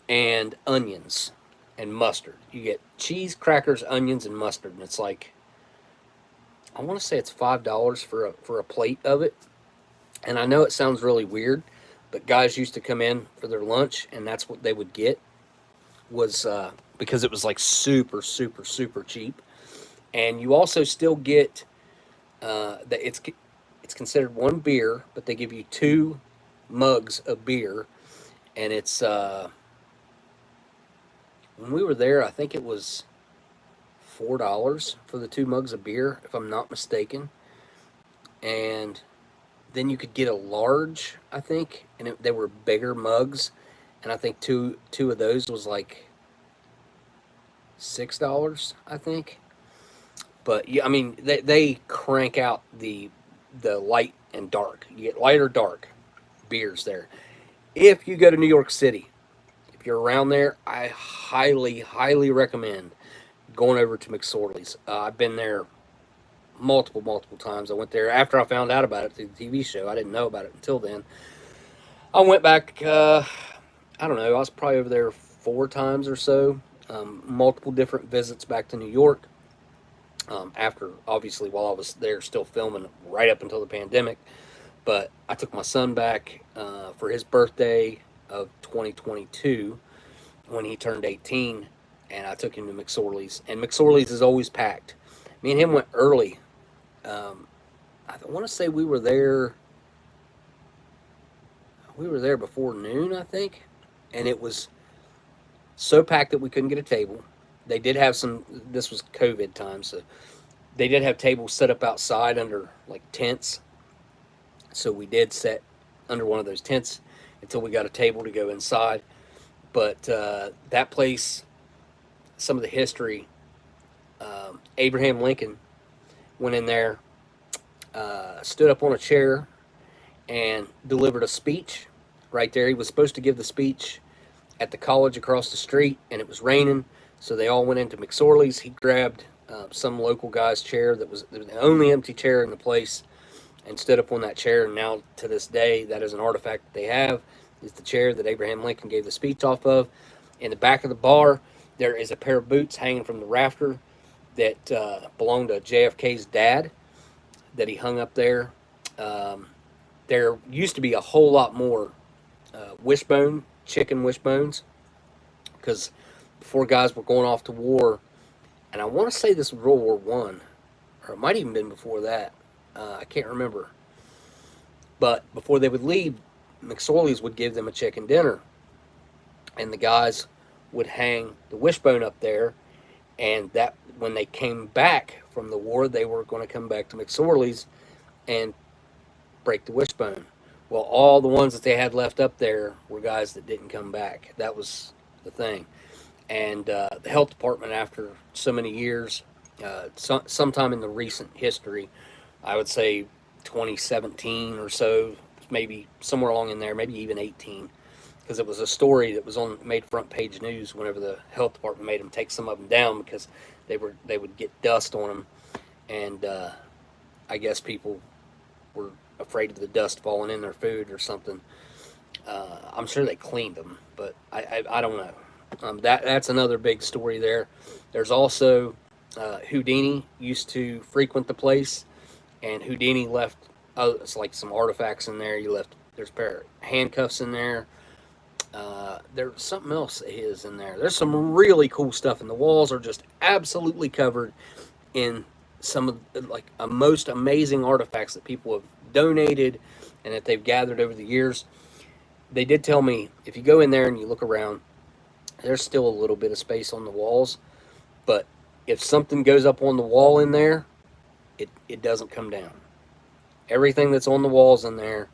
and onions and mustard. You get cheese, crackers, onions, and mustard, and it's like, I want to say it's $5 for a plate of it. And I know it sounds really weird, but guys used to come in for their lunch, and that's what they would get, was because it was like super, super, super cheap. And you also still get that it's considered one beer, but they give you 2 mugs of beer, and it's when we were there, I think it was $4 for the 2 mugs of beer, if I'm not mistaken. And then you could get a large, I think, and they were bigger mugs, and I think two of those was like $6, I think. But yeah, I mean, they crank out the light and dark. You get light or dark beers there. If you go to New York City, if you're around there, I highly, highly recommend going over to McSorley's. I've been there multiple times. I went there after I found out about it through the TV show. I didn't know about it until then. I went back, I don't know, I was probably over there 4 times or so. Multiple different visits back to New York. After, obviously, while I was there still filming right up until the pandemic. But I took my son back for his birthday of 2022 when he turned 18, and I took him to McSorley's. And McSorley's is always packed. Me and him went early. I want to say we were there before noon, I think. And it was so packed that we couldn't get a table. They did have this was COVID time, so they did have tables set up outside under like tents. So we did sit under one of those tents until we got a table to go inside. But that place, some of the history, Abraham Lincoln went in there, stood up on a chair, and delivered a speech right there. He was supposed to give the speech at the college across the street, and it was raining, so they all went into McSorley's. He grabbed some local guy's chair that was the only empty chair in the place, and stood up on that chair. And now, to this day, that is an artifact that they have, is the chair that Abraham Lincoln gave the speech off of. In the back of the bar, there is a pair of boots hanging from the rafter that belonged to JFK's dad that he hung up there. There used to be a whole lot more chicken wishbones, because before guys were going off to war, and I want to say this was World War One, or it might even been before that. I can't remember. But before they would leave, McSorley's would give them a chicken dinner, and the guys would hang the wishbone up there, and that when they came back from the war, they were going to come back to McSorley's and break the wishbone. Well, all the ones that they had left up there were guys that didn't come back. That was the thing. And the health department, after so many years, sometime in the recent history. I would say 2017 or so, maybe somewhere along in there, maybe even 18, because it was a story that was made front page news whenever the health department made them take some of them down because they would get dust on them, and I guess people were afraid of the dust falling in their food or something. I'm sure they cleaned them, but I don't know. That's another big story there. There's also Houdini used to frequent the place, and Houdini left. Oh, it's like some artifacts in there. There's a pair of handcuffs in there. There's something else that is in there. There's some really cool stuff, and the walls are just absolutely covered in some of like a most amazing artifacts that people have donated and that they've gathered over the years. They did tell me if you go in there and you look around, there's still a little bit of space on the walls, but if something goes up on the wall in there, it doesn't come down. Everything that's on the walls in there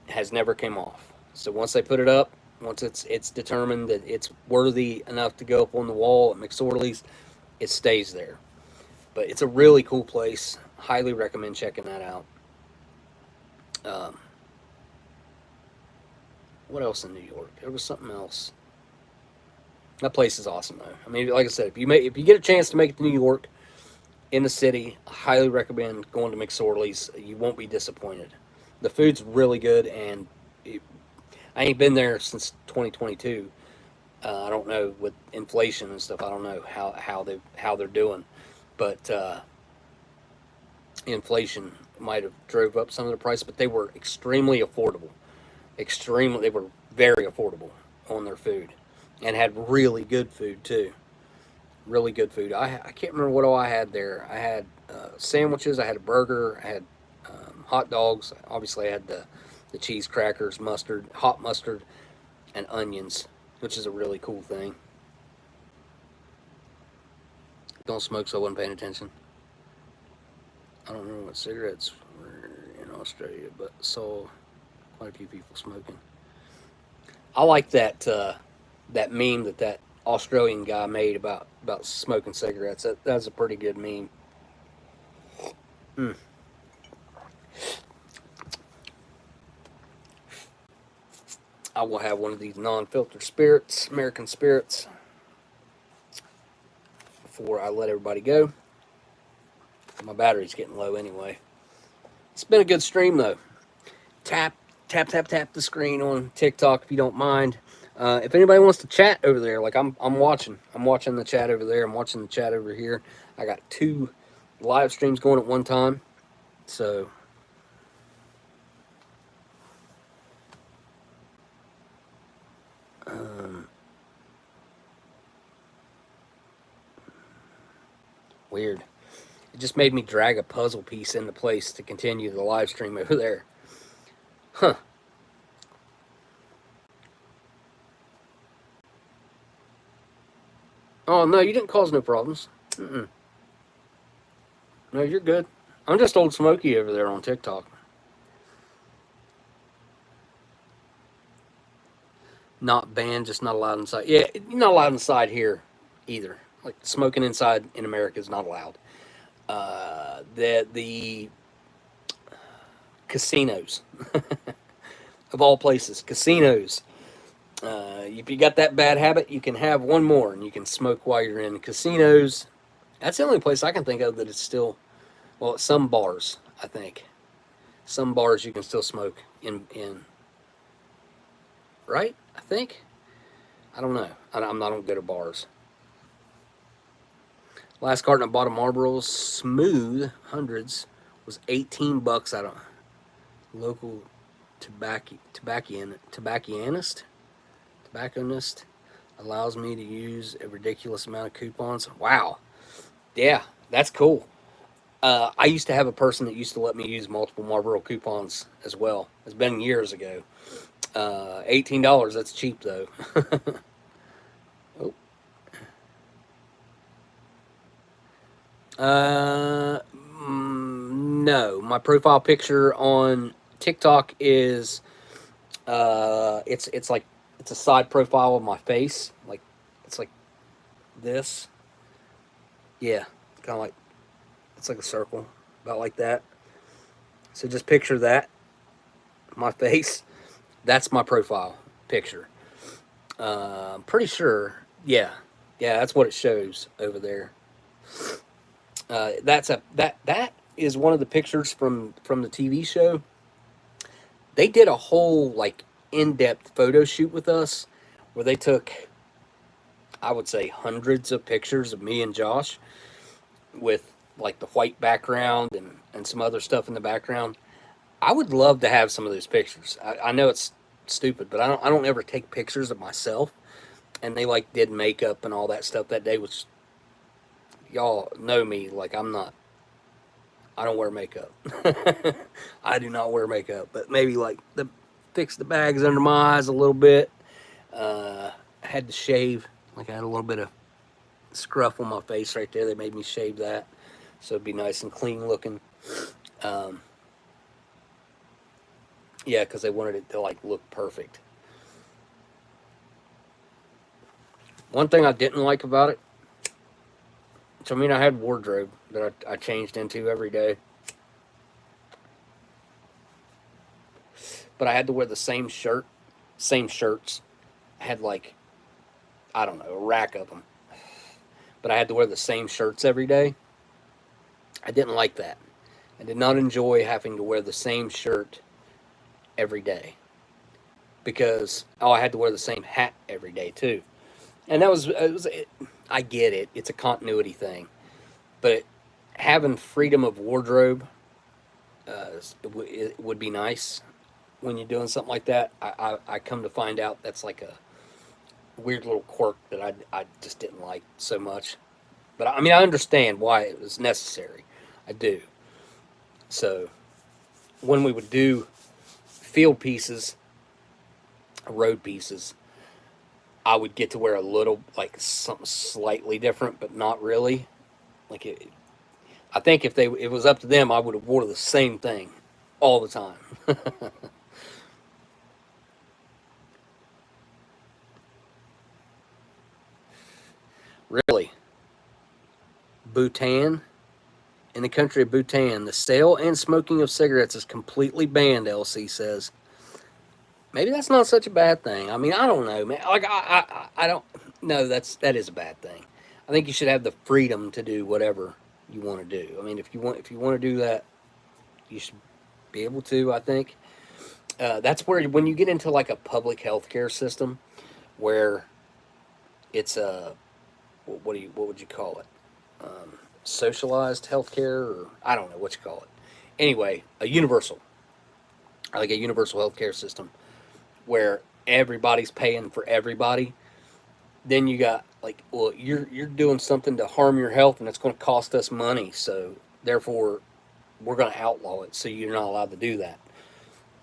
has never came off. So once they put it up, once it's determined that it's worthy enough to go up on the wall at McSorley's, it stays there. But it's a really cool place. Highly recommend checking that out. What else in New York? There was something else. That place is awesome, though. I mean, like I said, if you get a chance to make it to New York in the city, I highly recommend going to McSorley's. You won't be disappointed. The food's really good, and I ain't been there since 2022. I don't know with inflation and stuff. I don't know how they're doing, but inflation might have drove up some of the price, but they were extremely affordable. They were very affordable on their food, and had really good food too. Really good food. I can't remember what all I had there. I had sandwiches. I had a burger. I had hot dogs. Obviously, I had the cheese crackers, mustard, hot mustard, and onions, which is a really cool thing. Don't smoke, so I wasn't paying attention. I don't remember what cigarettes were in Australia, but saw quite a few people smoking. I like that that meme that Australian guy made about smoking cigarettes. That's a pretty good meme. I will have one of these non-filtered spirits, American spirits, before I let everybody go. My battery's getting low anyway. It's been a good stream though. Tap the screen on TikTok if you don't mind. If anybody wants to chat over there, like I'm watching the chat over there. I'm watching the chat over here. I got 2 live streams going at one time, so weird. It just made me drag a puzzle piece into place to continue the live stream over there. Huh. Oh, no, you didn't cause no problems. Mm-mm. No, you're good. I'm just Oldsmokey over there on TikTok. Not banned, just not allowed inside. Yeah, you're not allowed inside here either. Like, smoking inside in America is not allowed. The casinos, of all places, casinos. If you got that bad habit, you can have one more, and you can smoke while you're in casinos. That's the only place I can think of that it's still, well, some bars, I think. Some bars you can still smoke in right? I think. I don't know. I'm not on good at bars. Last carton I bought of Marlboro Smooth Hundreds was $18 at a local tobacconist. Allows me to use a ridiculous amount of coupons. Wow. Yeah, that's cool. I used to have a person that used to let me use multiple Marlboro coupons as well. It's been years ago. $18, that's cheap though. Oh. No, my profile picture on TikTok is it's like it's a side profile of my face, like it's like this. Yeah, kind of like, it's like a circle, about like that. So just picture that, my face. That's my profile picture. I'm pretty sure, yeah, that's what it shows over there. That is one of the pictures from the TV show. They did a whole like in-depth photo shoot with us, where they took, I would say, hundreds of pictures of me and Josh with like the white background and some other stuff in the background. I would love to have some of those pictures. I know it's stupid, but I don't ever take pictures of myself. And they like did makeup and all that stuff that day, which y'all know me, like I don't wear makeup. I do not wear makeup, but maybe like fix the bags under my eyes a little bit. I had to shave, like I had a little bit of scruff on my face right there. They made me shave that, so it'd be nice and clean looking. Yeah, because they wanted it to like look perfect. One thing I didn't like about it, so I mean, I had wardrobe that I changed into every day, but I had to wear the same shirts. I had like, I don't know, a rack of them, but I had to wear the same shirts every day. I didn't like that. I did not enjoy having to wear the same shirt every day, because I had to wear the same hat every day too. And I get it. It's a continuity thing, but having freedom of wardrobe it would be nice when you're doing something like that. I come to find out that's like a weird little quirk that I just didn't like so much. But I mean, I understand why it was necessary. I do. So when we would do field pieces, road pieces, I would get to wear a little, like something slightly different, but not really. Like I think if it was up to them, I would have wore the same thing all the time. Really, Bhutan. In the country of Bhutan, the sale and smoking of cigarettes is completely banned, LC says. Maybe that's not such a bad thing. I mean, I don't know, man. Like, I don't. No, that is a bad thing. I think you should have the freedom to do whatever you want to do. I mean, if you want to do that, you should be able to. I think that's where when you get into like a public healthcare system, where it's a what would you call it? Socialized healthcare, or I don't know what you call it. Anyway, like a universal healthcare system where everybody's paying for everybody. Then you got like, well, you're doing something to harm your health, and it's going to cost us money. So therefore, we're going to outlaw it. So you're not allowed to do that.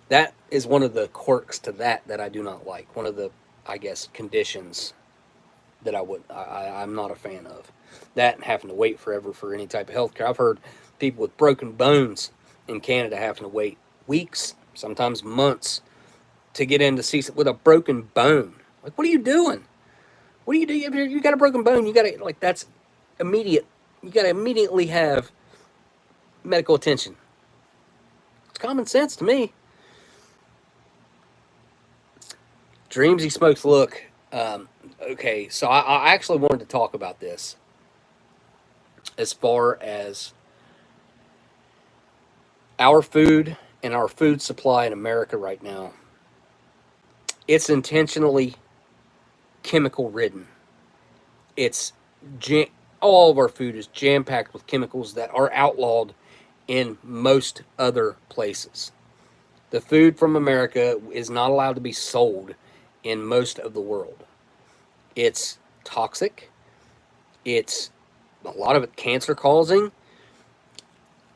That is one of the quirks to that I do not like. One of the, I guess, conditions that I'm not a fan of. That and having to wait forever for any type of health care. I've heard people with broken bones in Canada having to wait weeks, sometimes months, to get in to see with a broken bone. Like, what are you doing? What do you do? If you got a broken bone, you got to, like, that's immediate. You got to immediately have medical attention. It's common sense to me. Dreams he smokes. Look, okay, so I actually wanted to talk about this as far as our food and our food supply in America right now. It's intentionally chemical ridden. It's all of our food is jam packed with chemicals that are outlawed in most other places. The food from America is not allowed to be sold in most of the world. It's toxic. It's a lot of it cancer causing.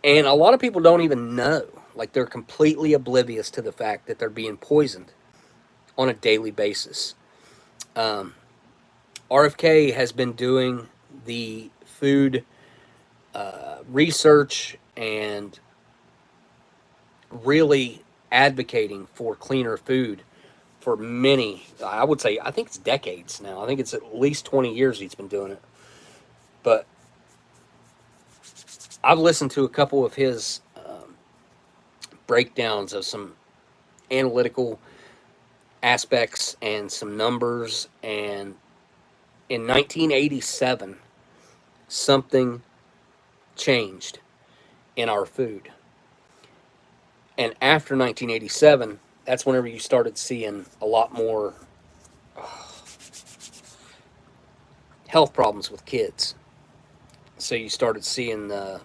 And a lot of people don't even know. Like, they're completely oblivious to the fact that they're being poisoned on a daily basis. RFK has been doing the food research and really advocating for cleaner food for many, I would say, I think it's decades now. I think it's at least 20 years he's been doing it. But I've listened to a couple of his breakdowns of some analytical aspects and some numbers. And in 1987, something changed in our food. And after 1987, that's whenever you started seeing a lot more health problems with kids. So you started seeing the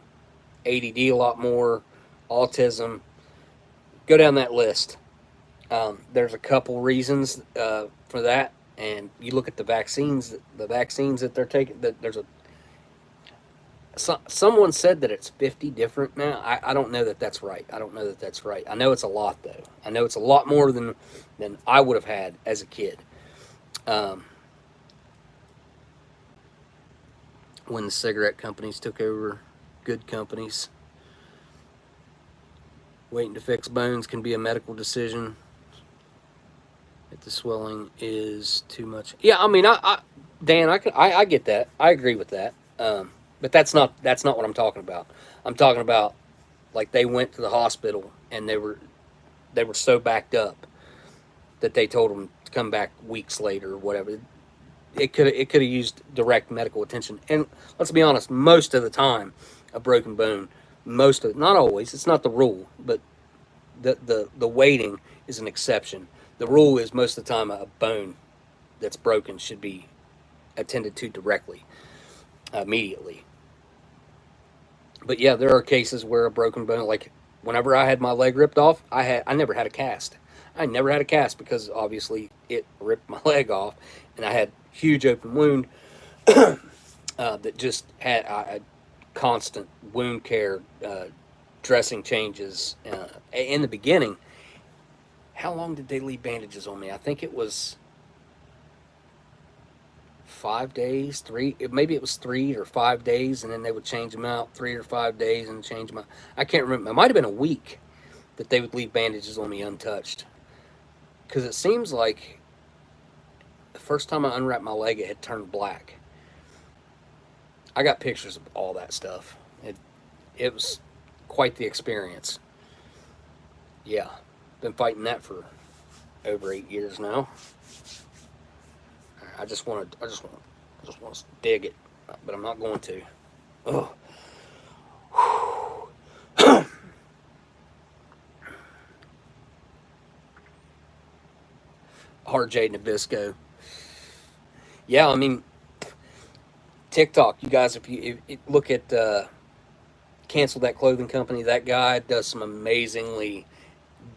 ADD a lot more, autism. Go down that list. There's a couple reasons for that, and you look at the vaccines that they're taking. That there's someone said that it's 50 different now. I don't know that that's right. I don't know that that's right. I know it's a lot though. I know it's a lot more than I would have had as a kid. When the cigarette companies took over good companies. Waiting to fix bones can be a medical decision if the swelling is too much. Yeah, I mean, Dan, I get that. I agree with that. But that's not what I'm talking about. I'm talking about like they went to the hospital and they were so backed up that they told them to come back weeks later or whatever. It could have used direct medical attention. And let's be honest, most of the time, a broken bone, not always, it's not the rule, but the waiting is an exception. The rule is most of the time a bone that's broken should be attended to directly, immediately. But yeah, there are cases where a broken bone, like whenever I had my leg ripped off, I never had a cast. I never had a cast because obviously it ripped my leg off, and I had huge open wound that just had constant wound care, dressing changes. In the beginning, how long did they leave bandages on me? I think it was 5 days, maybe it was 3 or 5 days, and then they would change them out 3 or 5 days and change them out. I can't remember. It might have been a week that they would leave bandages on me untouched. Because it seems like the first time I unwrapped my leg, it had turned black. I got pictures of all that stuff. It was quite the experience. Yeah, been fighting that for over 8 years now. I just want to dig it, but I'm not going to. Oh. RJ Nabisco. Yeah, I mean, TikTok, you guys, if you look at Cancel That Clothing Company, that guy does some amazingly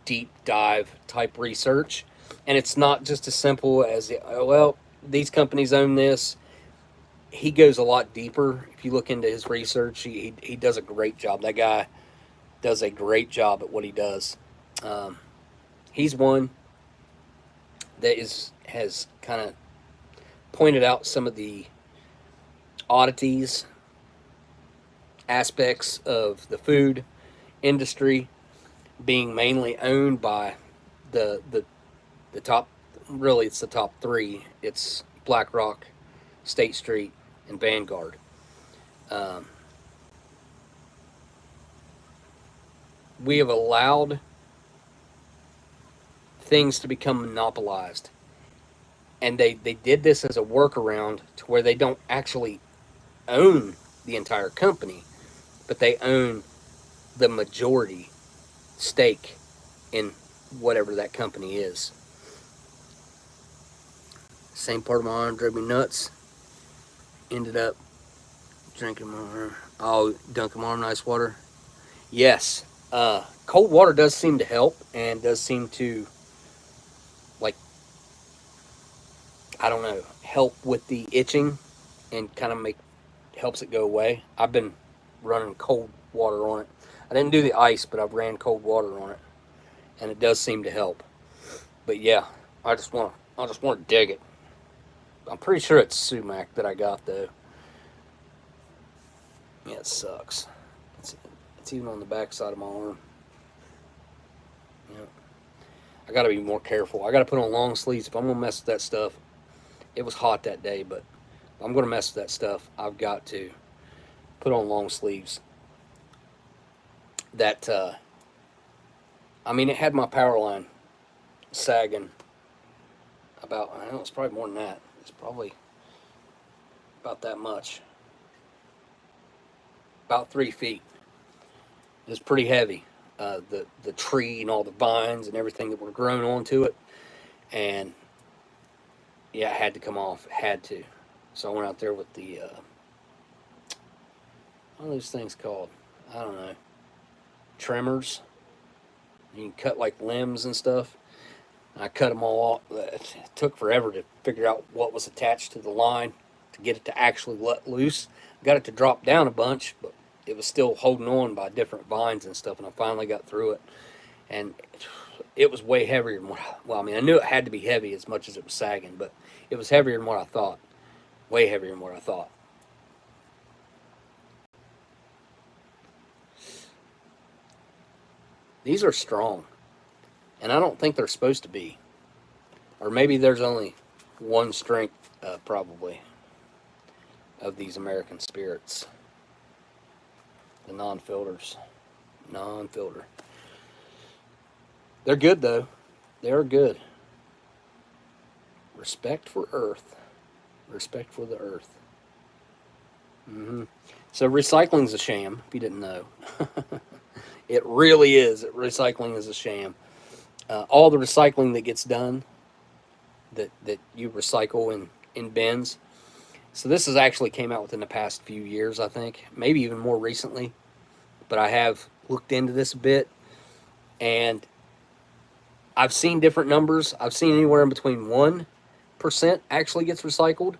deep dive type research. And it's not just as simple as, well, these companies own this. He goes a lot deeper. If you look into his research, he does a great job. That guy does a great job at what he does. He's one that has kind of pointed out some of the oddities, aspects of the food industry being mainly owned by the top, really it's the top 3. It's BlackRock, State Street, and Vanguard. We have allowed things to become monopolized. And they did this as a workaround to where they don't actually own the entire company, but they own the majority stake in whatever that company is. Same part of my arm drove me nuts. Ended up drinking more. Oh, dunking more nice water. Yes, cold water does seem to help and does seem to, like, I don't know, help with the itching and kind of helps it go away. I've been running cold water on it. I didn't do the ice, but I've ran cold water on it, and it does seem to help. But yeah, I just want to dig it. I'm pretty sure it's sumac that I got though. Yeah, it sucks. It's even on the back side of my arm. Yeah, I got to be more careful. I got to put on long sleeves if I'm gonna mess with that stuff. It was hot that day, but if I'm gonna mess with that stuff, I've got to put on long sleeves. that, I mean, it had my power line sagging about, I know it's probably more than that. It's probably about that much. About 3 feet. It's pretty heavy. The tree and all the vines and everything that were grown onto it. And yeah, it had to come off. It had to. So I went out there with the, what are those things called? I don't know. Trimmers. You can cut like limbs and stuff. I cut them all off. It took forever to figure out what was attached to the line to get it to actually let loose. Got it to drop down a bunch, but it was still holding on by different vines and stuff, and I finally got through it. And it was way heavier than what well, I mean, I knew it had to be heavy as much as it was sagging, but it was heavier than what I thought. Way heavier than what I thought. These are strong, and I don't think they're supposed to be. Or maybe there's only one strength, probably, of these American spirits. The non-filters. Non-filter. They're good, though. They're good. Respect for Earth. Respect for the Earth. So recycling's a sham, if you didn't know. It really is. Recycling is a sham. All the recycling that gets done, that you recycle in bins. So this has actually came out within the past few years, I think. Maybe even more recently. But I have looked into this a bit. And I've seen different numbers. I've seen anywhere in between 1% actually gets recycled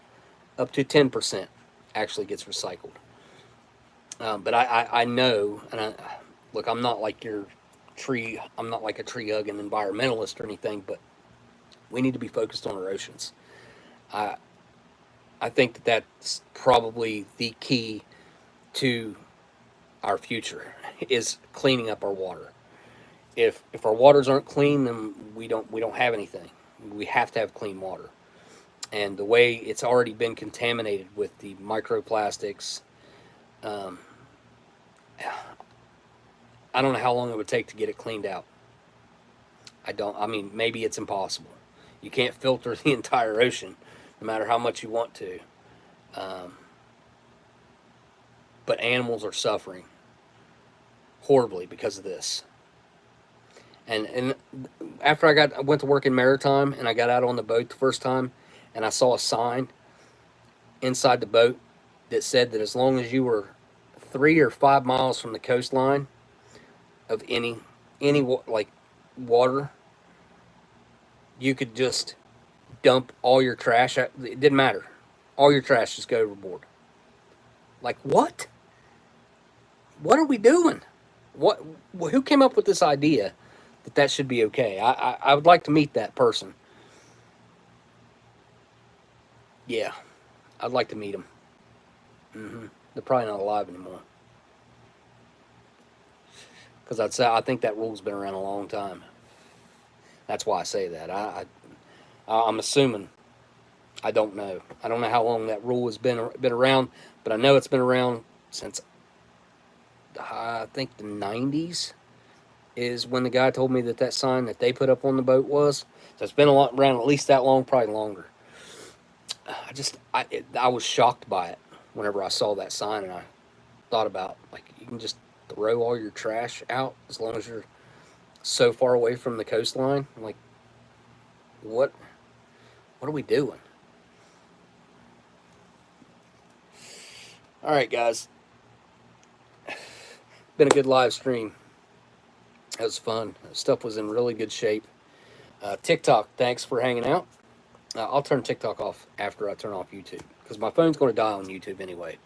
up to 10% actually gets recycled. But I know, and look, I'm not like I'm not like a tree hugging environmentalist or anything, but we need to be focused on our oceans. I think that that's probably the key to our future is cleaning up our water. If our waters aren't clean, then we don't have anything. We have to have clean water. And the way it's already been contaminated with the microplastics, I don't know how long it would take to get it cleaned out. I mean, maybe it's impossible. You can't filter the entire ocean, no matter how much you want to. But animals are suffering horribly because of this. And after I went to work in maritime and I got out on the boat the first time, and I saw a sign inside the boat that said that as long as you were 3 or 5 miles from the coastline of any like water, you could just dump all your trash. It didn't matter. All your trash just go overboard. Like, what? What are we doing? Who came up with this idea that should be okay? I would like to meet that person. Yeah, I'd like to meet them. They're probably not alive anymore. Because I think that rule's been around a long time. That's why I say that. I'm assuming. I don't know. I don't know how long that rule has been around, but I know it's been around since I think the 90s is when the guy told me that sign that they put up on the boat was. So it's been around at least that long, probably longer. I was shocked by it whenever I saw that sign, and I thought about, like, you can just throw all your trash out as long as you're so far away from the coastline. I'm like, what are we doing? All right, guys. Been a good live stream. It was fun. Stuff was in really good shape. TikTok, thanks for hanging out. I'll turn TikTok off after I turn off YouTube, because my phone's going to die on YouTube anyway.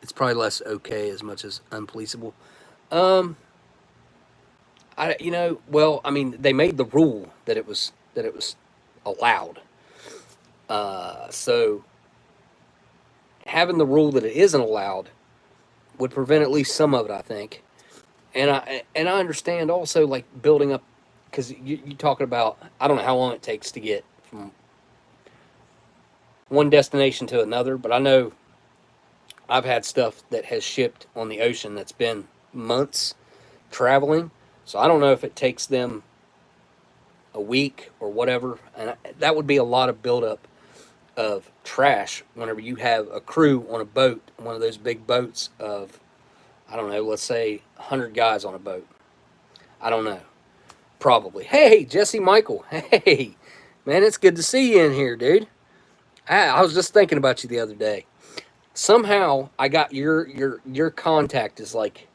It's probably less okay as much as unpoliceable. Well, I mean, they made the rule that it was allowed. So having the rule that it isn't allowed would prevent at least some of it, I think. And I understand also, like, building up, because you're talking about, I don't know how long it takes to get from one destination to another, but I know I've had stuff that has shipped on the ocean that's been months traveling. So I don't know if it takes them a week or whatever. And that would be a lot of buildup of trash whenever you have a crew on a boat, one of those big boats of, I don't know, let's say 100 guys on a boat. I don't know. Probably. Hey, Jesse Michael. Hey, man, it's good to see you in here, dude. I was just thinking about you the other day. Somehow I got your contact is like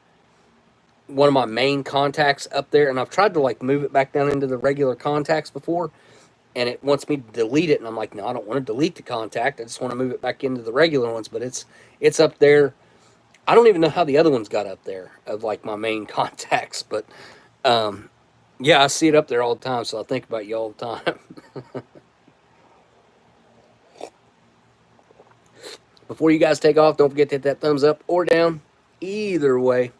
one of my main contacts up there, and I've tried to like move it back down into the regular contacts before, and it wants me to delete it, and I'm like, no, I don't want to delete the contact. I just want to move it back into the regular ones, but it's up there. I don't even know how the other ones got up there of like my main contacts, but yeah, I see it up there all the time, so I think about you all the time. Before you guys take off, don't forget to hit that thumbs up or down. Either way,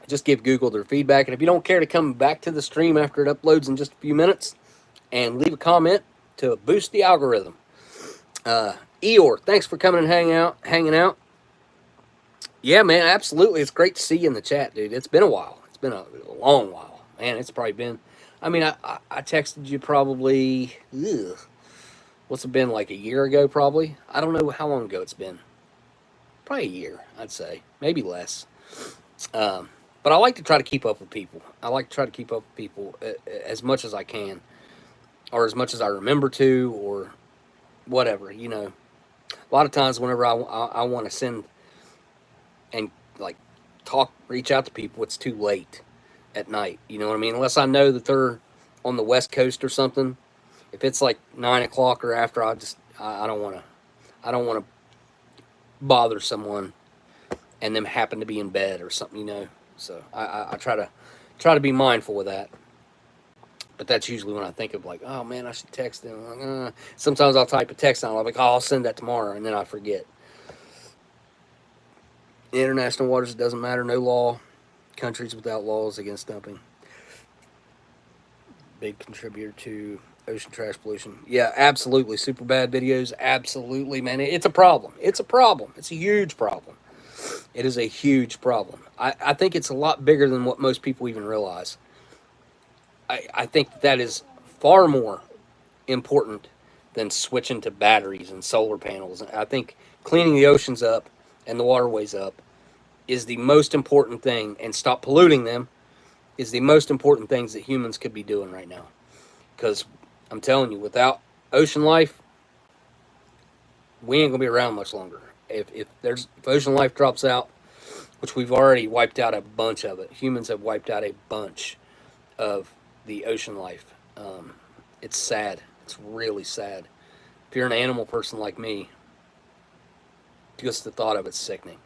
just give Google their feedback. And if you don't care to come back to the stream after it uploads in just a few minutes and leave a comment to boost the algorithm. Eeyore, thanks for coming and hanging out. Yeah, man, absolutely. It's great to see you in the chat, dude. It's been a while. It's been a long while. Man, it's probably been, I mean, I texted you probably, what's it been, like a year ago probably? I don't know how long ago it's been. Probably a year, I'd say. Maybe less. But I like to try to keep up with people. I like to try to keep up with people as much as I can. Or as much as I remember to, or whatever, you know. A lot of times whenever I want to send and like reach out to people, it's too late at night. You know what I mean? Unless I know that they're on the West Coast or something. If it's like 9 o'clock or after, I don't want to bother someone and them happen to be in bed or something, you know. So I try to be mindful of that. But that's usually when I think of like, oh man, I should text them. Like, sometimes I'll type a text and I'm like, oh, I'll send that tomorrow, and then I forget. International waters, it doesn't matter. No law. Countries without laws against dumping. Big contributor to ocean trash pollution. Yeah, absolutely. Super bad videos. Absolutely, man. It's a problem. It's a problem. It's a huge problem. It is a huge problem. I think it's a lot bigger than what most people even realize. I think that is far more important than switching to batteries and solar panels. I think cleaning the oceans up and the waterways up is the most important thing, and stop polluting them is the most important things that humans could be doing right now. Because I'm telling you, without ocean life, we ain't gonna be around much longer. If ocean life drops out, which we've already wiped out a bunch of it, humans have wiped out a bunch of the ocean life. It's sad. It's really sad. If you're an animal person like me, just the thought of it's sickening.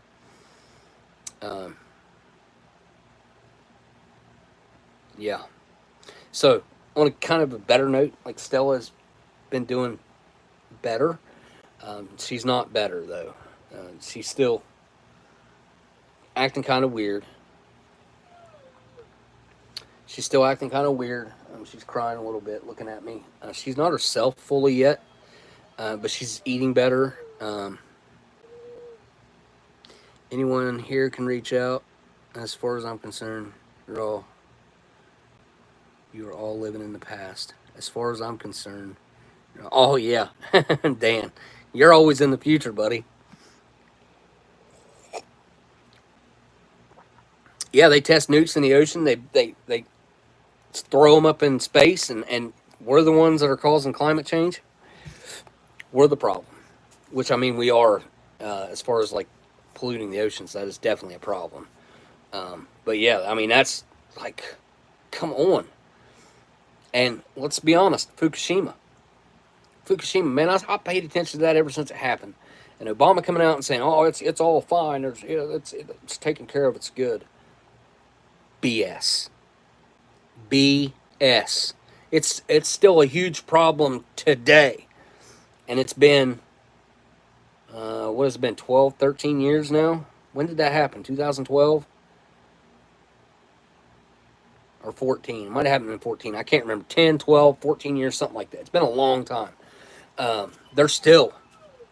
Yeah. So, on a kind of a better note, like Stella's been doing better. She's not better, though. She's still acting kind of weird. She's still acting kind of weird. She's crying a little bit, looking at me. She's not herself fully yet, but she's eating better. Anyone here can reach out. As far as I'm concerned, you are all living in the past. As far as I'm concerned, oh yeah, Dan, you're always in the future, buddy. Yeah, they test nukes in the ocean. They throw them up in space, and we're the ones that are causing climate change. We're the problem. Which, I mean, we are, as far as like polluting the oceans. That is definitely a problem. But yeah, I mean, that's like, come on. And let's be honest, Fukushima, man, I paid attention to that ever since it happened. And Obama coming out and saying, "Oh, it's all fine. It's taken care of. It's good." BS. BS. It's still a huge problem today, and it's been what has it been, 12, 13 years now? When did that happen? 2012 or 14? It might have happened in 14. I can't remember. 10, 12, 14 years, something like that. It's been a long time. They're still,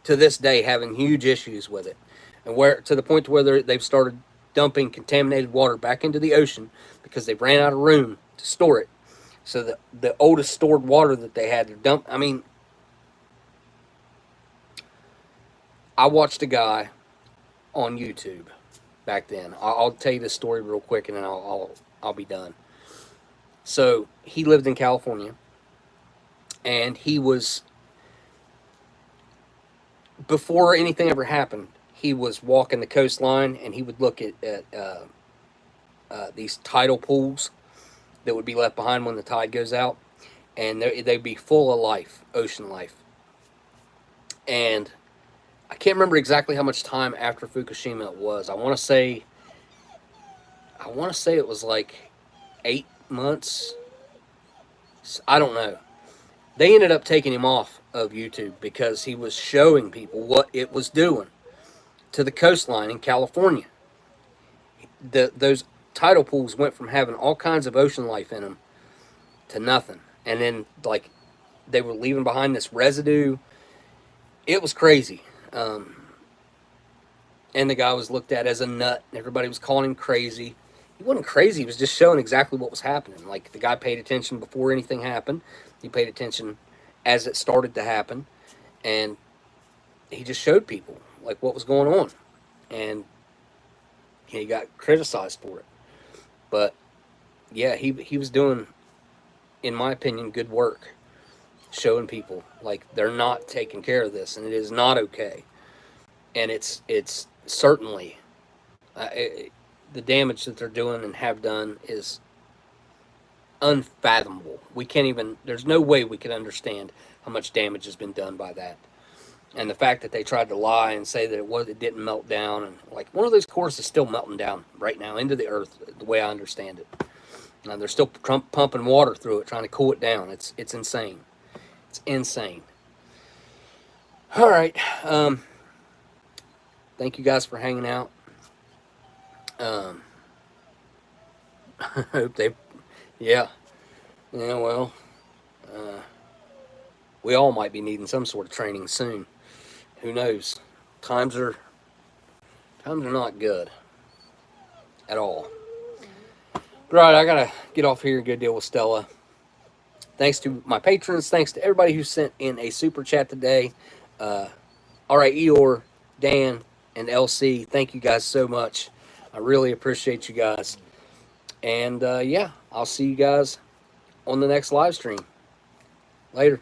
to this day, having huge issues with it. and where to the point to where they've started dumping contaminated water back into the ocean because they ran out of room to store it. So the oldest stored water that they had to dump. I mean, I watched a guy on YouTube back then. I'll tell you this story real quick, and then I'll be done. So he lived in California, and he was, before anything ever happened, he was walking the coastline, and he would look at these tidal pools that would be left behind when the tide goes out, and they'd be full of life, ocean life. And I can't remember exactly how much time after Fukushima it was. I want to say it was like 8 months. I don't know. They ended up taking him off of YouTube because he was showing people what it was doing to the coastline in California. Those tidal pools went from having all kinds of ocean life in them to nothing. And then, like, they were leaving behind this residue. It was crazy. And the guy was looked at as a nut. Everybody was calling him crazy. He wasn't crazy. He was just showing exactly what was happening. Like, the guy paid attention before anything happened. He paid attention as it started to happen. And he just showed people, like, what was going on. And he got criticized for it. But, yeah, he was doing, in my opinion, good work. Showing people, like, they're not taking care of this. And it is not okay. And it's certainly... the damage that they're doing and have done is unfathomable. We can't even, there's no way we can understand how much damage has been done by that. And the fact that they tried to lie and say that it didn't melt down, and like, one of those cores is still melting down right now into the earth, the way I understand it. Now they're still pumping water through it, trying to cool it down. It's insane. It's insane. All right. Thank you guys for hanging out. I hope yeah, well, we all might be needing some sort of training soon. Who knows? Times are not good at all. Right, I gotta get off here and go deal with Stella. Thanks to my patrons. Thanks to everybody who sent in a super chat today. All right, Eeyore, Dan, and LC, thank you guys so much. I really appreciate you guys. And yeah, I'll see you guys on the next live stream. Later.